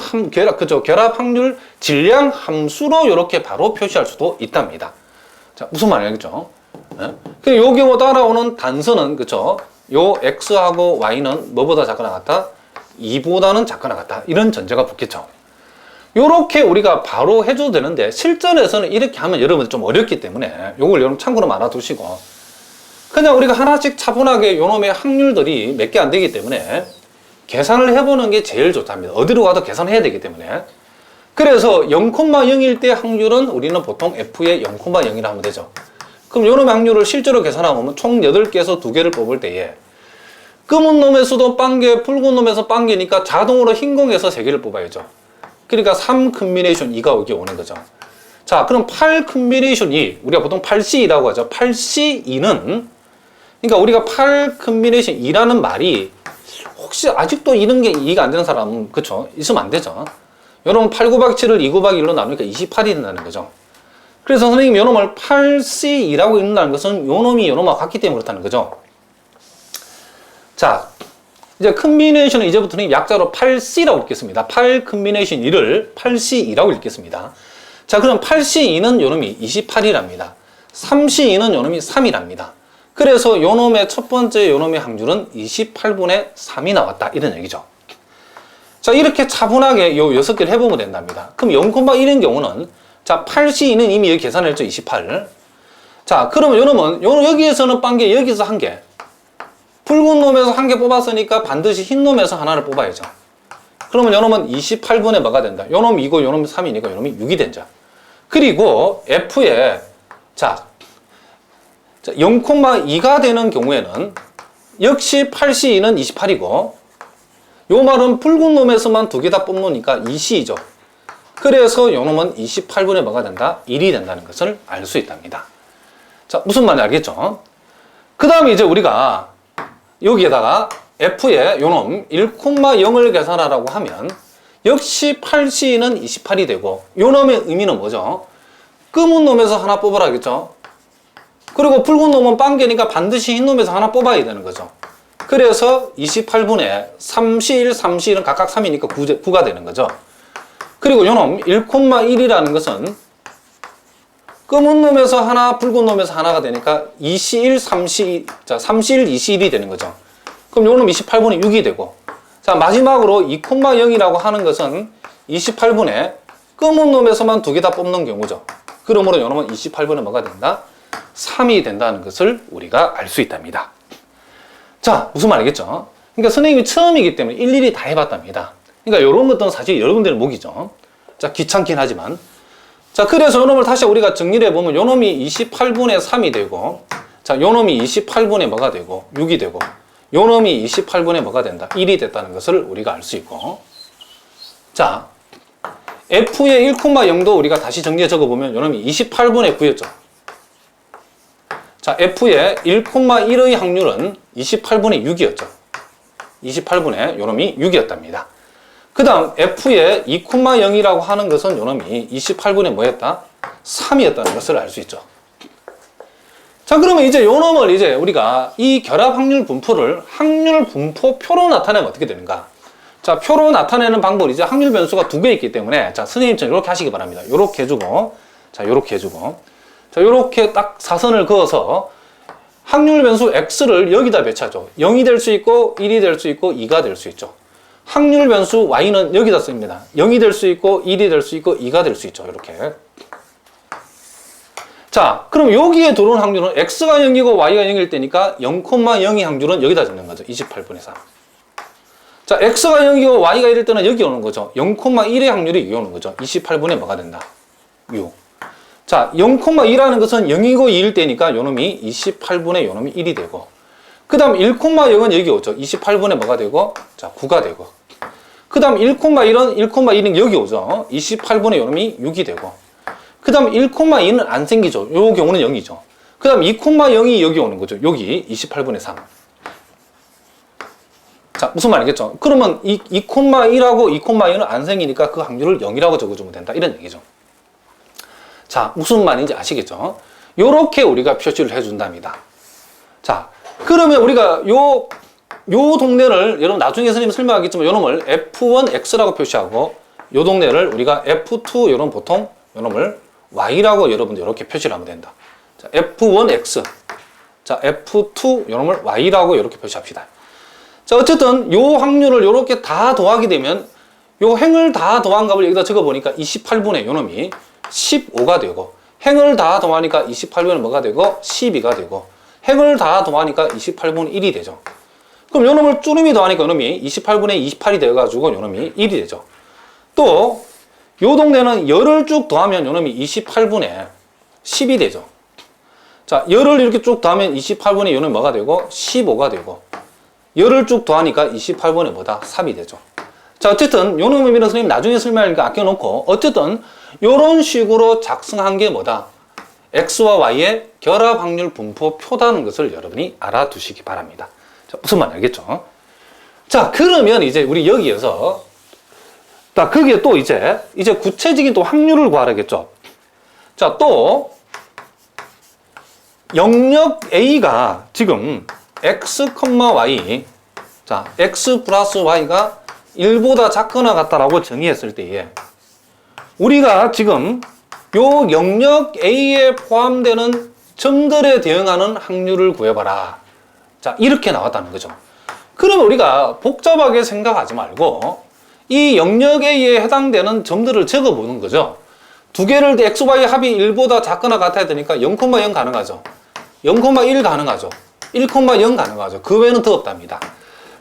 질량 함수로 요렇게 바로 표시할 수도 있답니다. 자, 무슨 말이겠죠? 그 요 경우 따라오는 단서는 그쵸 요 x하고 y는 뭐보다 작거나 같다? 2보다는 작거나 같다. 이런 전제가 붙겠죠. 요렇게 우리가 바로 해줘도 되는데 실전에서는 이렇게 하면 여러분 좀 어렵기 때문에 요걸 여러분 참고로 알아두시고 그냥 우리가 하나씩 차분하게 요놈의 확률들이 몇 개 안 되기 때문에 계산을 해보는 게 제일 좋답니다. 어디로 가도 계산해야 되기 때문에. 그래서 0,0일 때 확률은 우리는 보통 f의 0,0이라 하면 되죠. 그럼 요놈의 확률을 실제로 계산하면 총 8개에서 2개를 뽑을 때에 검은 놈에서도 빵개, 붉은 놈에서 빵개니까 자동으로 흰 공에서 3개를 뽑아야죠. 그러니까 3 컨비네이션 2가 여기 오는 거죠. 자, 그럼 8 컨비네이션 2, 우리가 보통 8C2라고 하죠. 8C2는, 그러니까 우리가 8 컨비네이션 2라는 말이 혹시 아직도 이런 게 이해가 안 되는 사람은, 그쵸? 있으면 안 되죠. 여러분 8 곱하기 7을 2 곱하기 1로 나누니까 28이 된다는 거죠. 그래서 선생님이 요 놈을 8C2라고 읽는다는 것은 요 놈이 요 놈하고 같기 때문에 그렇다는 거죠. 자, 이제 컨비네이션은 이제부터는 약자로 8C라고 읽겠습니다. 8 컨비네이션 2를 8C2라고 읽겠습니다. 자, 그럼 8C2는 요 놈이 28이랍니다. 3C2는 요 놈이 3이랍니다. 그래서 요 놈의 첫 번째 요 놈의 확률은 28분의 3이 나왔다. 이런 얘기죠. 자, 이렇게 차분하게 요 6개를 해보면 된답니다. 그럼 0,1인 경우는 자, 8C2는 이미 여기 계산했죠. 28. 자, 그러면 요 놈은 여기에서는 빵개, 여기서 한 개. 붉은 놈에서 한 개 뽑았으니까 반드시 흰 놈에서 하나를 뽑아야죠. 그러면 요 놈은 28분의 뭐가 된다? 요 놈이 2고 요 놈이 3이니까 요 놈이 6이 된다. 그리고 F에 자 0,2가 되는 경우에는 역시 8C2는 28이고 요 말은 붉은 놈에서만 2개 다 뽑으니까 2C이죠. 그래서 요 놈은 28분의 뭐가 된다? 1이 된다는 것을 알 수 있답니다. 자, 무슨 말인지 알겠죠? 그 다음에 이제 우리가 여기에다가 F에 요놈 1,0을 계산하라고 하면 역시 8C는 28이 되고 요놈의 의미는 뭐죠? 검은 놈에서 하나 뽑으라겠죠? 그리고 붉은 놈은 빵개니까 반드시 흰 놈에서 하나 뽑아야 되는 거죠. 그래서 28분의 3C1, 3C1은 각각 3이니까 9가 되는 거죠. 그리고 요놈 1,1이라는 것은 검은 놈에서 하나, 붉은 놈에서 하나가 되니까 2C1, 3C1, 자, 3C1, 2C1이 되는 거죠. 그럼 요놈 28분의 6이 되고, 자, 마지막으로 2,0이라고 하는 것은 28분의 검은 놈에서만 두 개 다 뽑는 경우죠. 그러므로 요놈은 28분의 뭐가 된다? 3이 된다는 것을 우리가 알 수 있답니다. 자, 무슨 말이겠죠? 그러니까 선생님이 처음이기 때문에 일일이 다 해봤답니다. 그러니까 이런 것들은 사실 여러분들의 목이죠. 자, 귀찮긴 하지만. 자, 그래서 요놈을 다시 우리가 정리를 해보면 요놈이 28분의 3이 되고, 자, 요놈이 28분의 뭐가 되고, 6이 되고, 요놈이 28분의 뭐가 된다? 1이 됐다는 것을 우리가 알 수 있고. 자, F의 1,0도 우리가 다시 정리해 적어보면 요놈이 28분의 9였죠. 자, F의 1,1의 확률은 28분의 6이었죠. 28분의 요놈이 6이었답니다. 그 다음 F의 2,0이라고 하는 것은 요놈이 28분의 뭐였다? 3이었다는 것을 알 수 있죠. 자, 그러면 이제 요놈을 이제 우리가 이 결합 확률 분포를 확률 분포표로 나타내면 어떻게 되는가? 자, 표로 나타내는 방법은 이제 확률 변수가 두 개 있기 때문에, 자, 선생님처럼 이렇게 하시기 바랍니다. 요렇게 해주고, 자, 요렇게 해주고, 자, 요렇게 딱 사선을 그어서 확률 변수 X를 여기다 배치하죠. 0이 될 수 있고, 1이 될 수 있고, 2가 될 수 있죠. 확률 변수 Y는 여기다 씁니다. 0이 될 수 있고, 1이 될 수 있고, 2가 될 수 있죠. 이렇게. 자, 그럼 여기에 들어온 확률은 X가 0이고 Y가 0일 때니까 0,0의 확률은 여기다 적는 거죠. 28분의 3. 자, X가 0이고 Y가 1일 때는 여기 오는 거죠. 0,1의 확률이 여기 오는 거죠. 28분의 뭐가 된다? 6. 자, 0,2라는 것은 0이고 2일 때니까 요놈이 28분의 요놈이 1이 되고, 그 다음 1,0은 여기 오죠. 28분의 뭐가 되고, 자, 9가 되고, 그 다음 1,1은 여기 오죠. 28분의 요놈이 6이 되고, 그 다음 1,2는 안 생기죠. 요 경우는 0이죠. 그 다음 2,0이 여기 오는 거죠. 여기 28분의 3. 자, 무슨 말이겠죠? 그러면 2,1하고 2,2는 안 생기니까 그 확률을 0이라고 적어주면 된다. 이런 얘기죠. 자, 무슨 말인지 아시겠죠? 요렇게 우리가 표시를 해준답니다. 자, 그러면 우리가 요 동네를, 여러분 나중에 선생님 설명하겠지만 요 놈을 F1X라고 표시하고, 요 동네를 우리가 F2, 요런 보통 요 놈을 Y라고 여러분들 이렇게 표시를 하면 된다. 자, F1X. 자, F2, 요 놈을 Y라고 이렇게 표시합시다. 자, 어쨌든 요 확률을 요렇게 다 더하게 되면 요 행을 다 더한 값을 여기다 적어보니까 28분의 요 놈이 15가 되고, 행을 다 더하니까 28분의 뭐가 되고 12가 되고, 행을 다 더하니까 28분의 1이 되죠. 그럼 요 놈을 쭈름이 더하니까 요 놈이 28분의 28이 되어가지고 요 놈이 1이 되죠. 또 요 동네는 열을 쭉 더하면 요 놈이 28분의 10이 되죠. 자, 열을 이렇게 쭉 더하면 28분의 요 놈이 뭐가 되고 15가 되고, 열을 쭉 더하니까 28분의 뭐다? 3이 되죠. 자, 어쨌든 요 놈의 의미는 선생님 나중에 설명하니까 아껴놓고, 어쨌든 요런 식으로 작성한 게 뭐다? X와 Y의 결합 확률 분포 표다는 것을 여러분이 알아두시기 바랍니다. 자, 무슨 말 알겠죠? 자, 그러면 이제 우리 여기에서, 자, 거기에 또 이제 구체적인 또 확률을 구하라겠죠? 자, 또 영역 A가 지금 X, Y, 자, X 플러스 Y가 1보다 작거나 같다라고 정의했을 때에, 우리가 지금 요 영역 A에 포함되는 점들에 대응하는 확률을 구해봐라. 자, 이렇게 나왔다는 거죠. 그러면 우리가 복잡하게 생각하지 말고 이 영역 A에 해당되는 점들을 적어보는 거죠. 두 개를 X, Y 합이 1보다 작거나 같아야 되니까 0,0 가능하죠. 0,1 가능하죠. 1,0 가능하죠. 그 외에는 더 없답니다.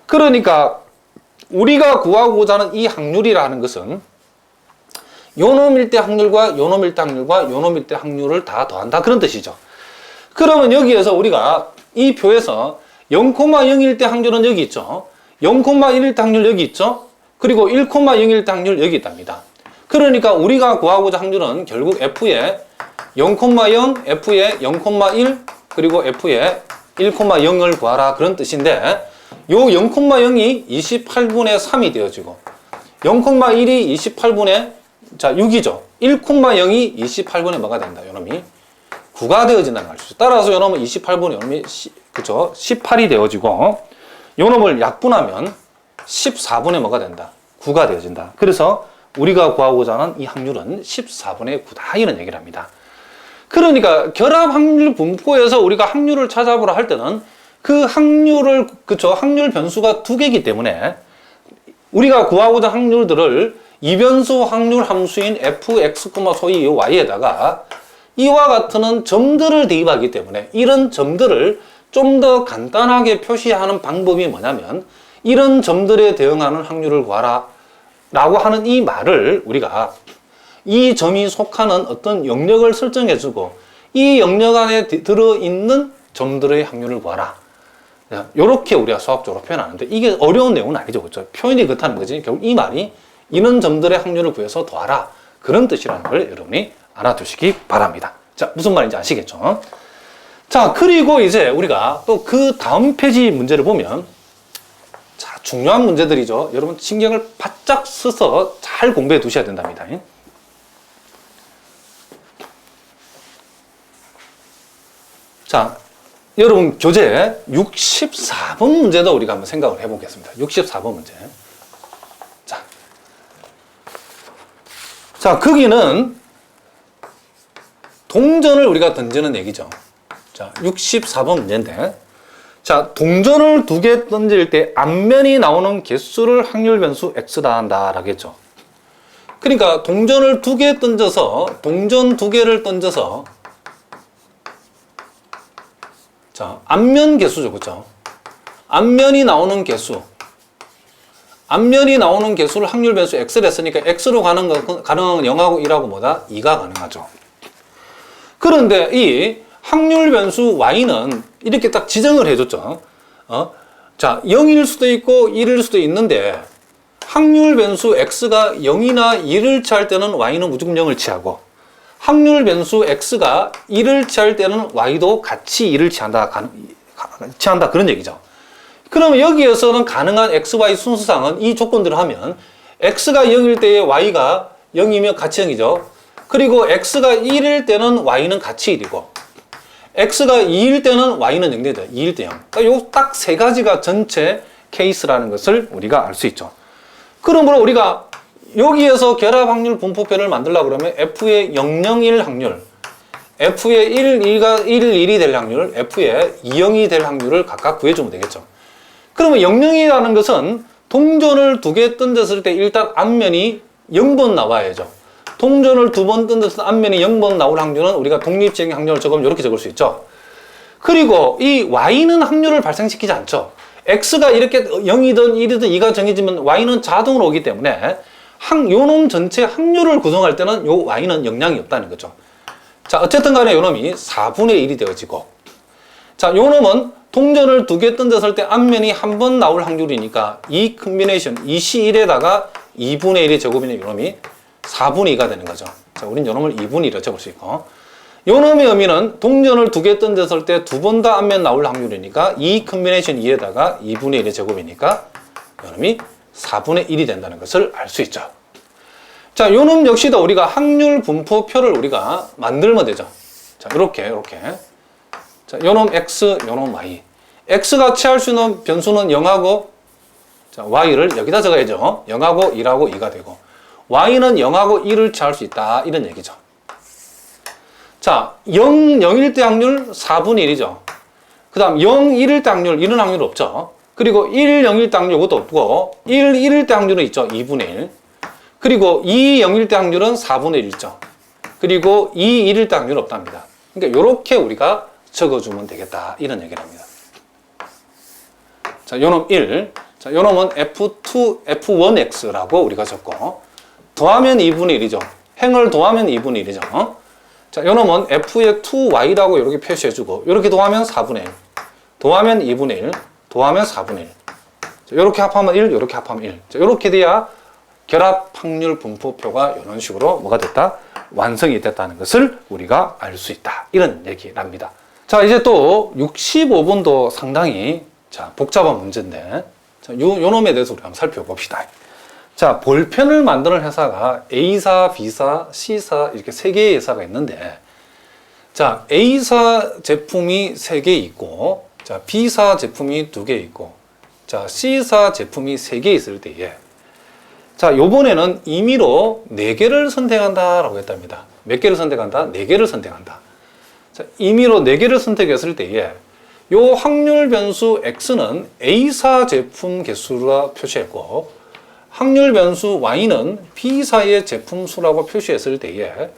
그러니까 우리가 구하고자 하는 이 확률이라는 것은 요놈일 때 확률과 요놈일 때 확률과 요놈일 때 확률을 다 더한다, 그런 뜻이죠. 그러면 여기에서 우리가 이 표에서 0,0일 때 확률은 여기 있죠. 0,1일 때 확률 여기 있죠. 그리고 1,0일 때 확률 여기 있답니다. 그러니까 우리가 구하고자 확률은 결국 F의 0,0, F의 0,1, 그리고 F의 1,0을 구하라, 그런 뜻인데, 요 0,0이 28분의 3이 되어지고, 0,1이 28분의, 자, 6이죠. 1,0이 28분의 뭐가 된다? 요놈이 9가 되어진다는 걸 알죠. 따라서 요놈은 28분의 요놈이 그죠? 18이 되어지고, 요 놈을 약분하면 14분의 뭐가 된다? 9가 되어진다. 그래서 우리가 구하고자 하는 이 확률은 14분의 9다. 이런 얘기를 합니다. 그러니까 결합 확률 분포에서 우리가 확률을 찾아보라 할 때는 그 확률을, 그쵸? 확률 변수가 두 개이기 때문에 우리가 구하고자 하는 확률들을 이변수 확률 함수인 fx, 소위 y에다가 이와 같은 점들을 대입하기 때문에 이런 점들을 좀 더 간단하게 표시하는 방법이 뭐냐면 이런 점들에 대응하는 확률을 구하라 라고 하는 이 말을 우리가 이 점이 속하는 어떤 영역을 설정해주고 이 영역 안에 들어있는 점들의 확률을 구하라. 이렇게 우리가 수학적으로 표현하는데 이게 어려운 내용은 아니죠. 그렇죠? 표현이 그렇다는 거지. 결국 이 말이 이런 점들의 확률을 구해서 더하라. 그런 뜻이라는 걸 여러분이 알아두시기 바랍니다. 자, 무슨 말인지 아시겠죠? 자, 그리고 이제 우리가 또 그 다음 페이지 문제를 보면 자, 중요한 문제들이죠. 여러분 신경을 바짝 써서 잘 공부해 두셔야 된답니다. 자, 여러분 교재 64번 문제도 우리가 한번 생각을 해보겠습니다. 64번 문제. 자, 거기는 동전을 우리가 던지는 얘기죠. 자, 64번 문제인데, 자, 동전을 두 개 던질 때 앞면이 나오는 개수를 확률 변수 x다 한다 라겠죠. 그러니까 동전을 두 개 던져서, 동전 두 개를 던져서, 자, 앞면 개수죠, 그렇죠? 앞면이 나오는 개수, 앞면이 나오는 개수를 확률 변수 x를 했으니까 x로 가능한 건 0하고 1하고 뭐다? 2가 가능하죠. 그런데 이 확률 변수 y는 이렇게 딱 지정을 해줬죠. 자, 0일 수도 있고 1일 수도 있는데 확률 변수 x가 0이나 1을 취할 때는 y는 무조건 0을 취하고 확률 변수 x가 1을 취할 때는 y도 같이 1을 취한다 그런 얘기죠. 그러면 여기에서는 가능한 XY 순서상은 이 조건들을 하면 X가 0일 때에 Y가 0이면 같이 0이죠. 그리고 X가 1일 때는 Y는 같이 1이고 X가 2일 때는 Y는 0 되죠. 2일 때 0. 그러니까 요 딱 세 가지가 전체 케이스라는 것을 우리가 알 수 있죠. 그러므로 우리가 여기에서 결합 확률 분포표를 만들려고 그러면 F의 001 확률, F의 1가 1이 될 확률, F의 20이 될 확률을 각각 구해주면 되겠죠. 그러면 00이라는 것은 동전을 두 개 던졌을 때 일단 앞면이 0번 나와야죠. 동전을 두 번 던졌을 때 앞면이 0번 나올 확률은 우리가 독립적인 확률을 적으면 이렇게 적을 수 있죠. 그리고 이 y는 확률을 발생시키지 않죠. x가 이렇게 0이든 1이든 2가 정해지면 y는 자동으로 오기 때문에 요놈 전체 확률을 구성할 때는 요 y는 영향이 없다는 거죠. 자, 어쨌든 간에 요놈이 4분의 1이 되어지고 자, 요놈은 동전을 두 개 던졌을 때 앞면이 한 번 나올 확률이니까 이 컨비네이션 2C1에다가 2분의 1의 제곱이는 요놈이 4분의 2가 되는 거죠. 자, 우린 요놈을 2분의 1로 적을 수 있고 요놈의 의미는 동전을 두 개 던졌을 때 두 번 다 앞면 나올 확률이니까 이 컨비네이션 2에다가 2분의 1의 제곱이니까 요놈이 4분의 1이 된다는 것을 알 수 있죠. 자, 요놈 역시도 우리가 확률 분포표를 우리가 만들면 되죠. 자, 이렇게 자, 요놈 x, 요놈 y. x가 취할 수 있는 변수는 0하고 자, y를 여기다 적어야죠. 0하고 1하고 2가 되고 y는 0하고 1을 취할 수 있다. 이런 얘기죠. 자, 0일 때 확률 4분의 1이죠. 그 다음 0, 1일 때 확률, 이런 확률 없죠. 그리고 1, 0일 때 확률 이것도 없고 1, 1일 때 확률은 있죠. 2분의 1. 그리고 2, 0일 때 확률은 4분의 1 있죠. 그리고 2, 1일 때 확률은 없답니다. 그러니까 이렇게 우리가 적어주면 되겠다. 이런 얘기를 합니다. 자, 요놈 1. 자, 요놈은 F2, F1X라고 우리가 적고, 더하면 2분의 1이죠. 행을 더하면 2분의 1이죠. 자, 요놈은 F의 2Y라고 이렇게 표시해주고, 이렇게 더하면 4분의 1. 더하면 2분의 1. 더하면 4분의 1. 자, 이렇게 합하면 1, 이렇게 합하면 1. 자, 이렇게 돼야 결합 확률 분포표가 이런 식으로 뭐가 됐다? 완성이 됐다는 것을 우리가 알 수 있다. 이런 얘기랍니다. 자, 이제 또 65번도 상당히 자, 복잡한 문제인데 자, 요 놈에 대해서 우리 한번 살펴봅시다. 자, 볼펜을 만드는 회사가 A사, B사, C사 이렇게 세 개의 회사가 있는데 자, A사 제품이 3개 있고 자, B사 제품이 2개 있고 자, C사 제품이 3개 있을 때에 자, 요번에는 임의로 4개를 선택한다라고 했답니다. 몇 개를 선택한다? 4개를 선택한다. 자, 임의로 4개를 선택했을 때에 요 확률 변수 X는 A사 제품 개수라 표시했고 확률 변수 Y는 B사의 제품 수라고 표시했을 때에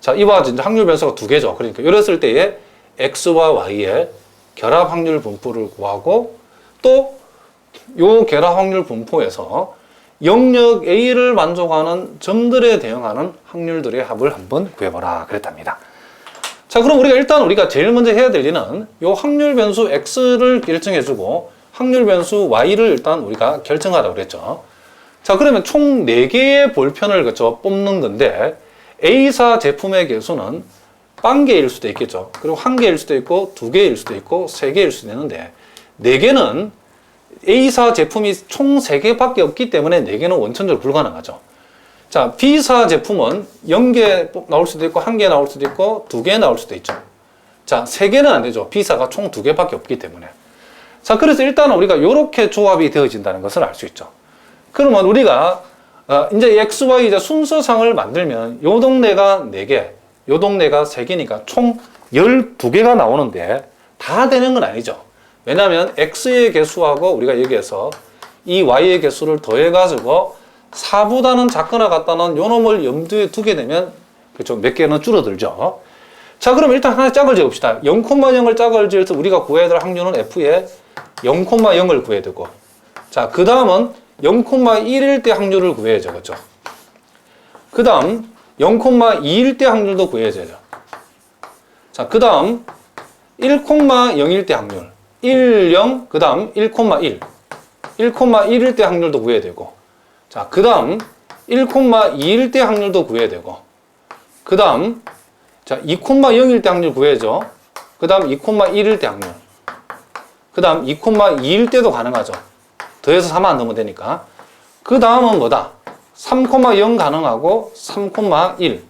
자, 이와 같이 확률 변수가 2개죠. 그러니까 이랬을 때에 X와 Y의 결합 확률 분포를 구하고 또 요 결합 확률 분포에서 영역 A를 만족하는 점들에 대응하는 확률들의 합을 한번 구해보라 그랬답니다. 자, 그럼 우리가 제일 먼저 해야 될 일은 요 확률 변수 X를 결정해주고 확률 변수 Y를 일단 우리가 결정하라고 그랬죠. 자, 그러면 총 4개의 볼편을 그쵸 뽑는 건데 A사 제품의 개수는 0개일 수도 있겠죠. 그리고 1개일 수도 있고 2개일 수도 있고 3개일 수도 있는데 4개는 A사 제품이 총 3개밖에 없기 때문에 4개는 원천적으로 불가능하죠. 자, B사 제품은 0개 나올 수도 있고 1개 나올 수도 있고 2개 나올 수도 있죠. 자, 3개는 안 되죠. B사가 총 2개밖에 없기 때문에. 자, 그래서 일단은 우리가 이렇게 조합이 되어진다는 것을 알 수 있죠. 그러면 우리가 이제 X, Y 이제 순서상을 만들면 요 동네가 4개, 요 동네가 3개니까 총 12개가 나오는데 다 되는 건 아니죠. 왜냐하면 X의 개수하고 우리가 여기에서 이 Y의 개수를 더해가지고 4보다는 작거나 같다는 요 놈을 염두에 두게 되면 그렇죠. 몇 개는 줄어들죠. 자, 그럼 일단 하나 짝을 지읍시다. 0,0을 짝을 지어서 우리가 구해야 될 확률은 F에 0,0을 구해야 되고 자, 그 다음은 0,1일 때 확률을 구해야죠. 그렇죠? 그 다음 0,2일 때 확률도 구해야죠. 자, 그 다음 1,0일 때 확률 1, 0, 그 다음 1,1 1,1일 때 확률도 구해야 되고 자, 그 다음 1,2일 때 확률도 구해야 되고 그 다음 자 2,0일 때 확률 구해야죠. 그 다음 2,1일 때 확률 그 다음 2,2일 때도 가능하죠. 더해서 3안 넣으면 되니까. 그 다음은 뭐다? 3,0 가능하고 3,1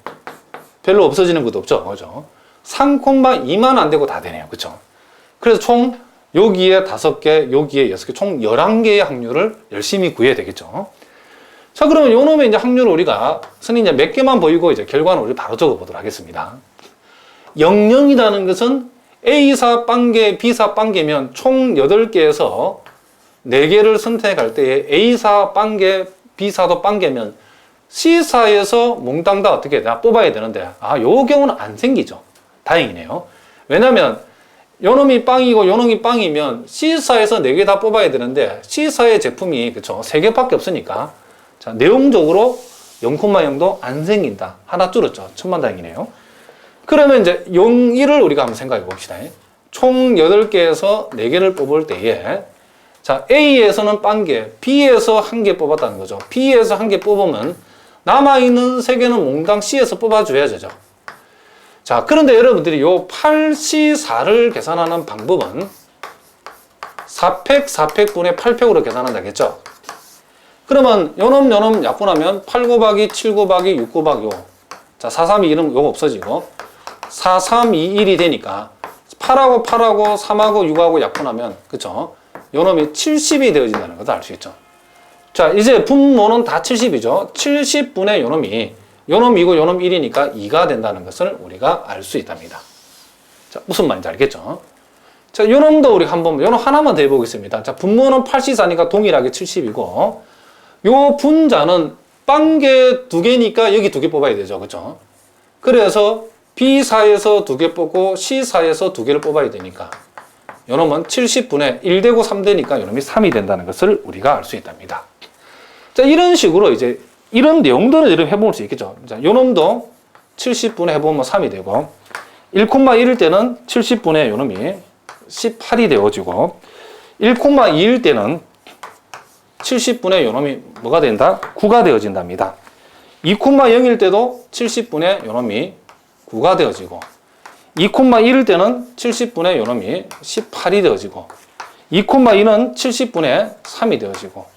별로 없어지는 것도 없죠. 그죠? 3,2만 안 되고 다 되네요. 그쵸? 그래서 총 여기에 5개, 여기에 6개, 총 11개의 확률을 열심히 구해야 되겠죠. 자, 그러면 요 놈의 이제 확률을 우리가 선생님 이제 몇 개만 보이고 이제 결과는 우리 바로 적어 보도록 하겠습니다. 00이라는 것은 A사 빵개, B사 빵개면 총 8개에서 4개를 선택할 때에 A사 빵개, B사도 빵개면 C사에서 몽땅 다 어떻게 다 뽑아야 되는데 요 경우는 안 생기죠. 다행이네요. 왜냐면 요 놈이 빵이고 요 놈이 빵이면 C사에서 4개 다 뽑아야 되는데 C사의 제품이 그쵸 3개밖에 없으니까 자, 내용적으로 0,0도 안 생긴다. 하나 줄었죠. 천만다행이네요. 그러면 이제 0, 1을 우리가 한번 생각해 봅시다. 총 8개에서 4개를 뽑을 때에 자, A에서는 빵개, B에서 1개 뽑았다는 거죠. B에서 1개 뽑으면 남아있는 3개는 몽땅 C에서 뽑아줘야죠. 자, 그런데 여러분들이 요 8C4를 계산하는 방법은 4팩, 4팩분의 8팩으로 계산한다겠죠? 그러면 요놈 약분하면 8 곱하기 7 곱하기 6 곱하기 5 자, 4, 3, 2는 요거 없어지고 4, 3, 2, 1이 되니까 8하고 8하고 3하고 6하고 약분하면 그쵸? 요놈이 70이 되어진다는 것도 알 수 있죠. 자, 이제 분모는 다 70이죠. 70분의 요놈이고 요놈 1이니까 2가 된다는 것을 우리가 알 수 있답니다. 자, 무슨 말인지 알겠죠? 자, 요놈도 우리 한번, 요놈 하나만 더 해보겠습니다. 자, 분모는 8C4니까 동일하게 70이고, 요 분자는 빵개 2개니까 여기 2개 뽑아야 되죠. 그죠? 그래서 B사에서 2개 뽑고 C사에서 2개를 뽑아야 되니까, 요놈은 70분의 1 되고 3 되니까 요놈이 3이 된다는 것을 우리가 알 수 있답니다. 자, 이런 식으로 이제 이런 내용들을 이렇게 해볼 수 있겠죠. 자, 요놈도 70분의 해보면 3이 되고 1,1일 때는 70분의 요놈이 18이 되어지고 1,2일 때는 70분의 요놈이 뭐가 된다? 9가 되어진답니다. 2,0일 때도 70분의 요놈이 9가 되어지고 2,1일 때는 70분의 요놈이 18이 되어지고 2,2는 70분의 3이 되어지고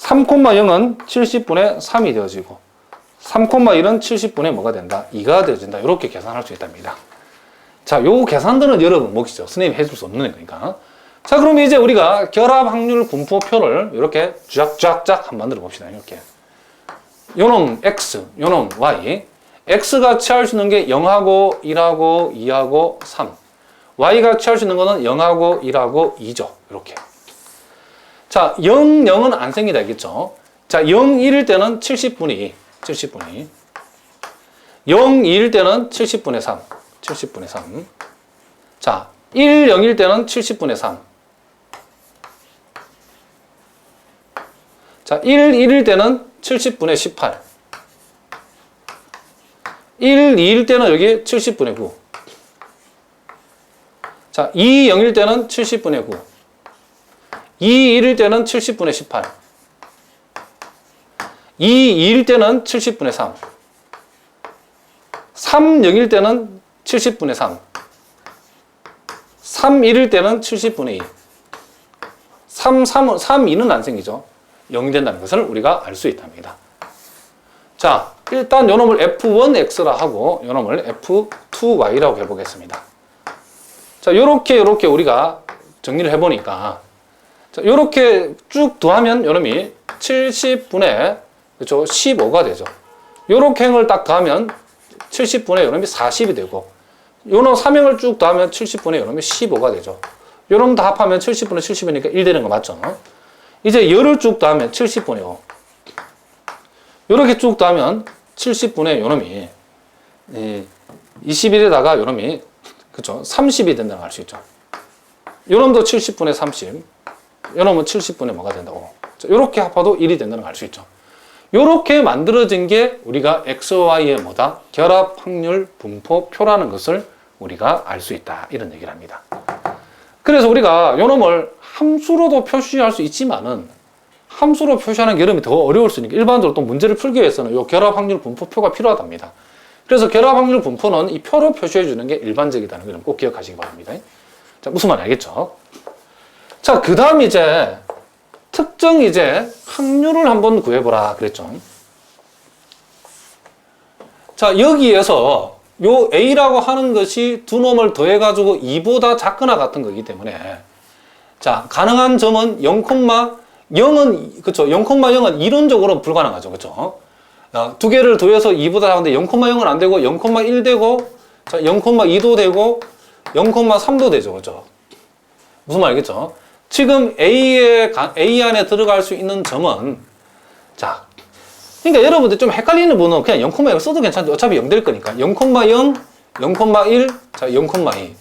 3,0은 70분의 3이 되어지고 3,1은 70분의 뭐가 된다? 2가 되어진다. 이렇게 계산할 수 있답니다. 자, 요 계산들은 여러분 몫이죠. 선생님이 해줄 수 없는 거니까. 자, 그럼 이제 우리가 결합 확률 분포표를 이렇게 쫙쫙쫙 한번 만들어 봅시다. 이렇게. 요놈 X, 요놈 Y. X가 취할 수 있는 게 0하고 1하고 2하고 3. Y가 취할 수 있는 거는 0하고 1하고 2죠. 이렇게. 자, 0, 0은 안 생기다, 알겠죠? 자, 0, 1일 때는 70분의 2. 70분의 2. 0, 2일 때는 70분의 3. 70분의 3. 자, 1, 0일 때는 70분의 3. 자, 1, 1일 때는 70분의 18. 1, 2일 때는 여기 70분의 9. 자, 2, 0일 때는 70분의 9. 2, 1일 때는 70분의 18. 2, 2일 때는 70분의 3. 3, 0일 때는 70분의 3. 3, 1일 때는 70분의 2. 3, 2는 안 생기죠. 0이 된다는 것을 우리가 알 수 있답니다. 자, 일단 요놈을 F1X라 하고 요놈을 F2Y라고 해보겠습니다. 자, 요렇게 우리가 정리를 해보니까 자, 요렇게 쭉 더하면 요놈이 70분의 그렇죠? 15가 되죠. 요렇게 행을 딱 더하면 70분의 요놈이 40이 되고 요놈 3행을 쭉 더하면 70분의 요놈이 15가 되죠. 요놈 다 합하면 70분의 70이니까 1 되는 거 맞죠? 이제 열을 쭉 더하면 70분의 5. 요렇게 쭉 더하면 70분의 요놈이 21에다가 요놈이 그쵸 30이 된다는 걸 알 수 있죠. 요놈도 70분의 30. 요놈은 70분의 뭐가 된다고. 요렇게 합해도 1이 된다는 걸 알 수 있죠. 요렇게 만들어진 게 우리가 XY의 뭐다? 결합 확률 분포표라는 것을 우리가 알 수 있다. 이런 얘기를 합니다. 그래서 우리가 요놈을 함수로도 표시할 수 있지만은 함수로 표시하는 게 더 어려울 수 있으니까 일반적으로 또 문제를 풀기 위해서는 요 결합 확률 분포표가 필요하답니다. 그래서 결합 확률 분포는 이 표로 표시해 주는 게 일반적이다는 걸 꼭 기억하시기 바랍니다. 자, 무슨 말인지 알겠죠? 자, 그 다음 이제 특정 이제 확률을 한번 구해보라 그랬죠. 자, 여기에서 요 A라고 하는 것이 두 놈을 더해가지고 2보다 작거나 같은 거기 때문에 자, 가능한 점은 0,0은 그쵸 0,0은 이론적으로 불가능하죠. 그쵸? 두 개를 더해서 2보다 작은데 0,0은 안 되고 0,1 되고 자, 0,2도 되고 0,3도 되죠. 그죠? 무슨 말이겠죠? 지금 A 안에 들어갈 수 있는 점은 자, 그러니까 여러분들 좀 헷갈리는 분은 그냥 0,0을 써도 괜찮죠. 어차피 0 될 거니까 0,0, 0,1, 자 0,2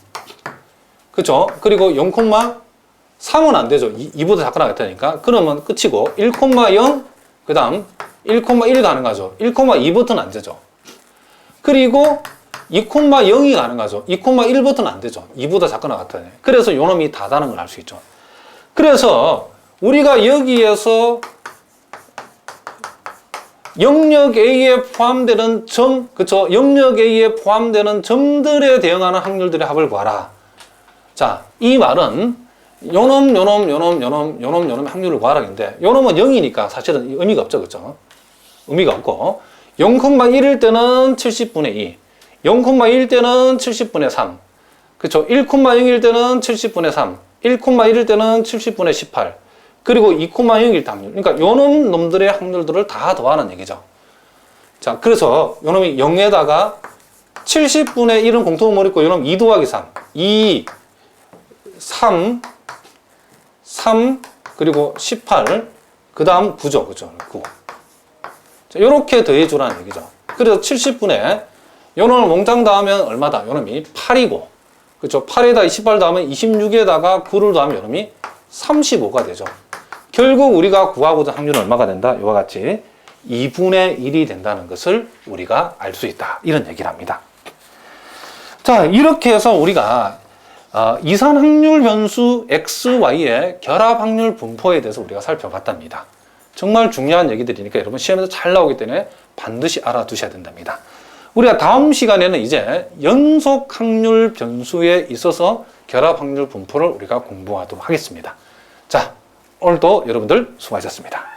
그쵸? 그리고 0,3은 안 되죠. 2보다 작거나 같으니까 그러면 끝이고 1,0 그 다음 1,1 가능하죠. 1,2부터는 안 되죠. 그리고 2,0이 가능하죠. 2,1부터는 안 되죠. 2보다 작거나 같아요. 그래서 요놈이 다다는 걸 알 수 있죠. 그래서 우리가 여기에서 영역 A에 포함되는 점, 그쵸? 영역 A에 포함되는 점들에 대응하는 확률들의 합을 구하라. 자, 이 말은 요놈 확률을 구하라는데 요놈은 0이니까 사실은 의미가 없죠. 그쵸? 의미가 없고 0,1일 때는 70분의 2 0,2일 때는 70분의 3 그쵸? 1,0일 때는 70분의 3 1,1일 때는 70분의 18 그리고 2,0일 때 확률 그러니까 요놈 놈들의 확률들을 다 더하는 얘기죠. 자, 그래서 요놈이 0에다가 70분의 1은 공통점을 있고 요놈 2 더하기 3 2 3 그리고 18 그 다음 9죠. 그죠? 9 자, 요렇게 더해주라는 얘기죠. 그래서 70분의 요놈을 몽땅 더하면 얼마다? 요놈이 8이고 그렇죠? 8에다 28 더하면 26에다가 9를 더하면 요놈이 35가 되죠. 결국 우리가 구하고자 확률은 얼마가 된다? 이와 같이 2분의 1이 된다는 것을 우리가 알 수 있다. 이런 얘기를 합니다. 자, 이렇게 해서 우리가 이산 확률 변수 XY의 결합 확률 분포에 대해서 우리가 살펴봤답니다. 정말 중요한 얘기들이니까 여러분 시험에서 잘 나오기 때문에 반드시 알아두셔야 된답니다. 우리가 다음 시간에는 이제 연속 확률 변수에 있어서 결합 확률 분포를 우리가 공부하도록 하겠습니다. 자, 오늘도 여러분들 수고하셨습니다.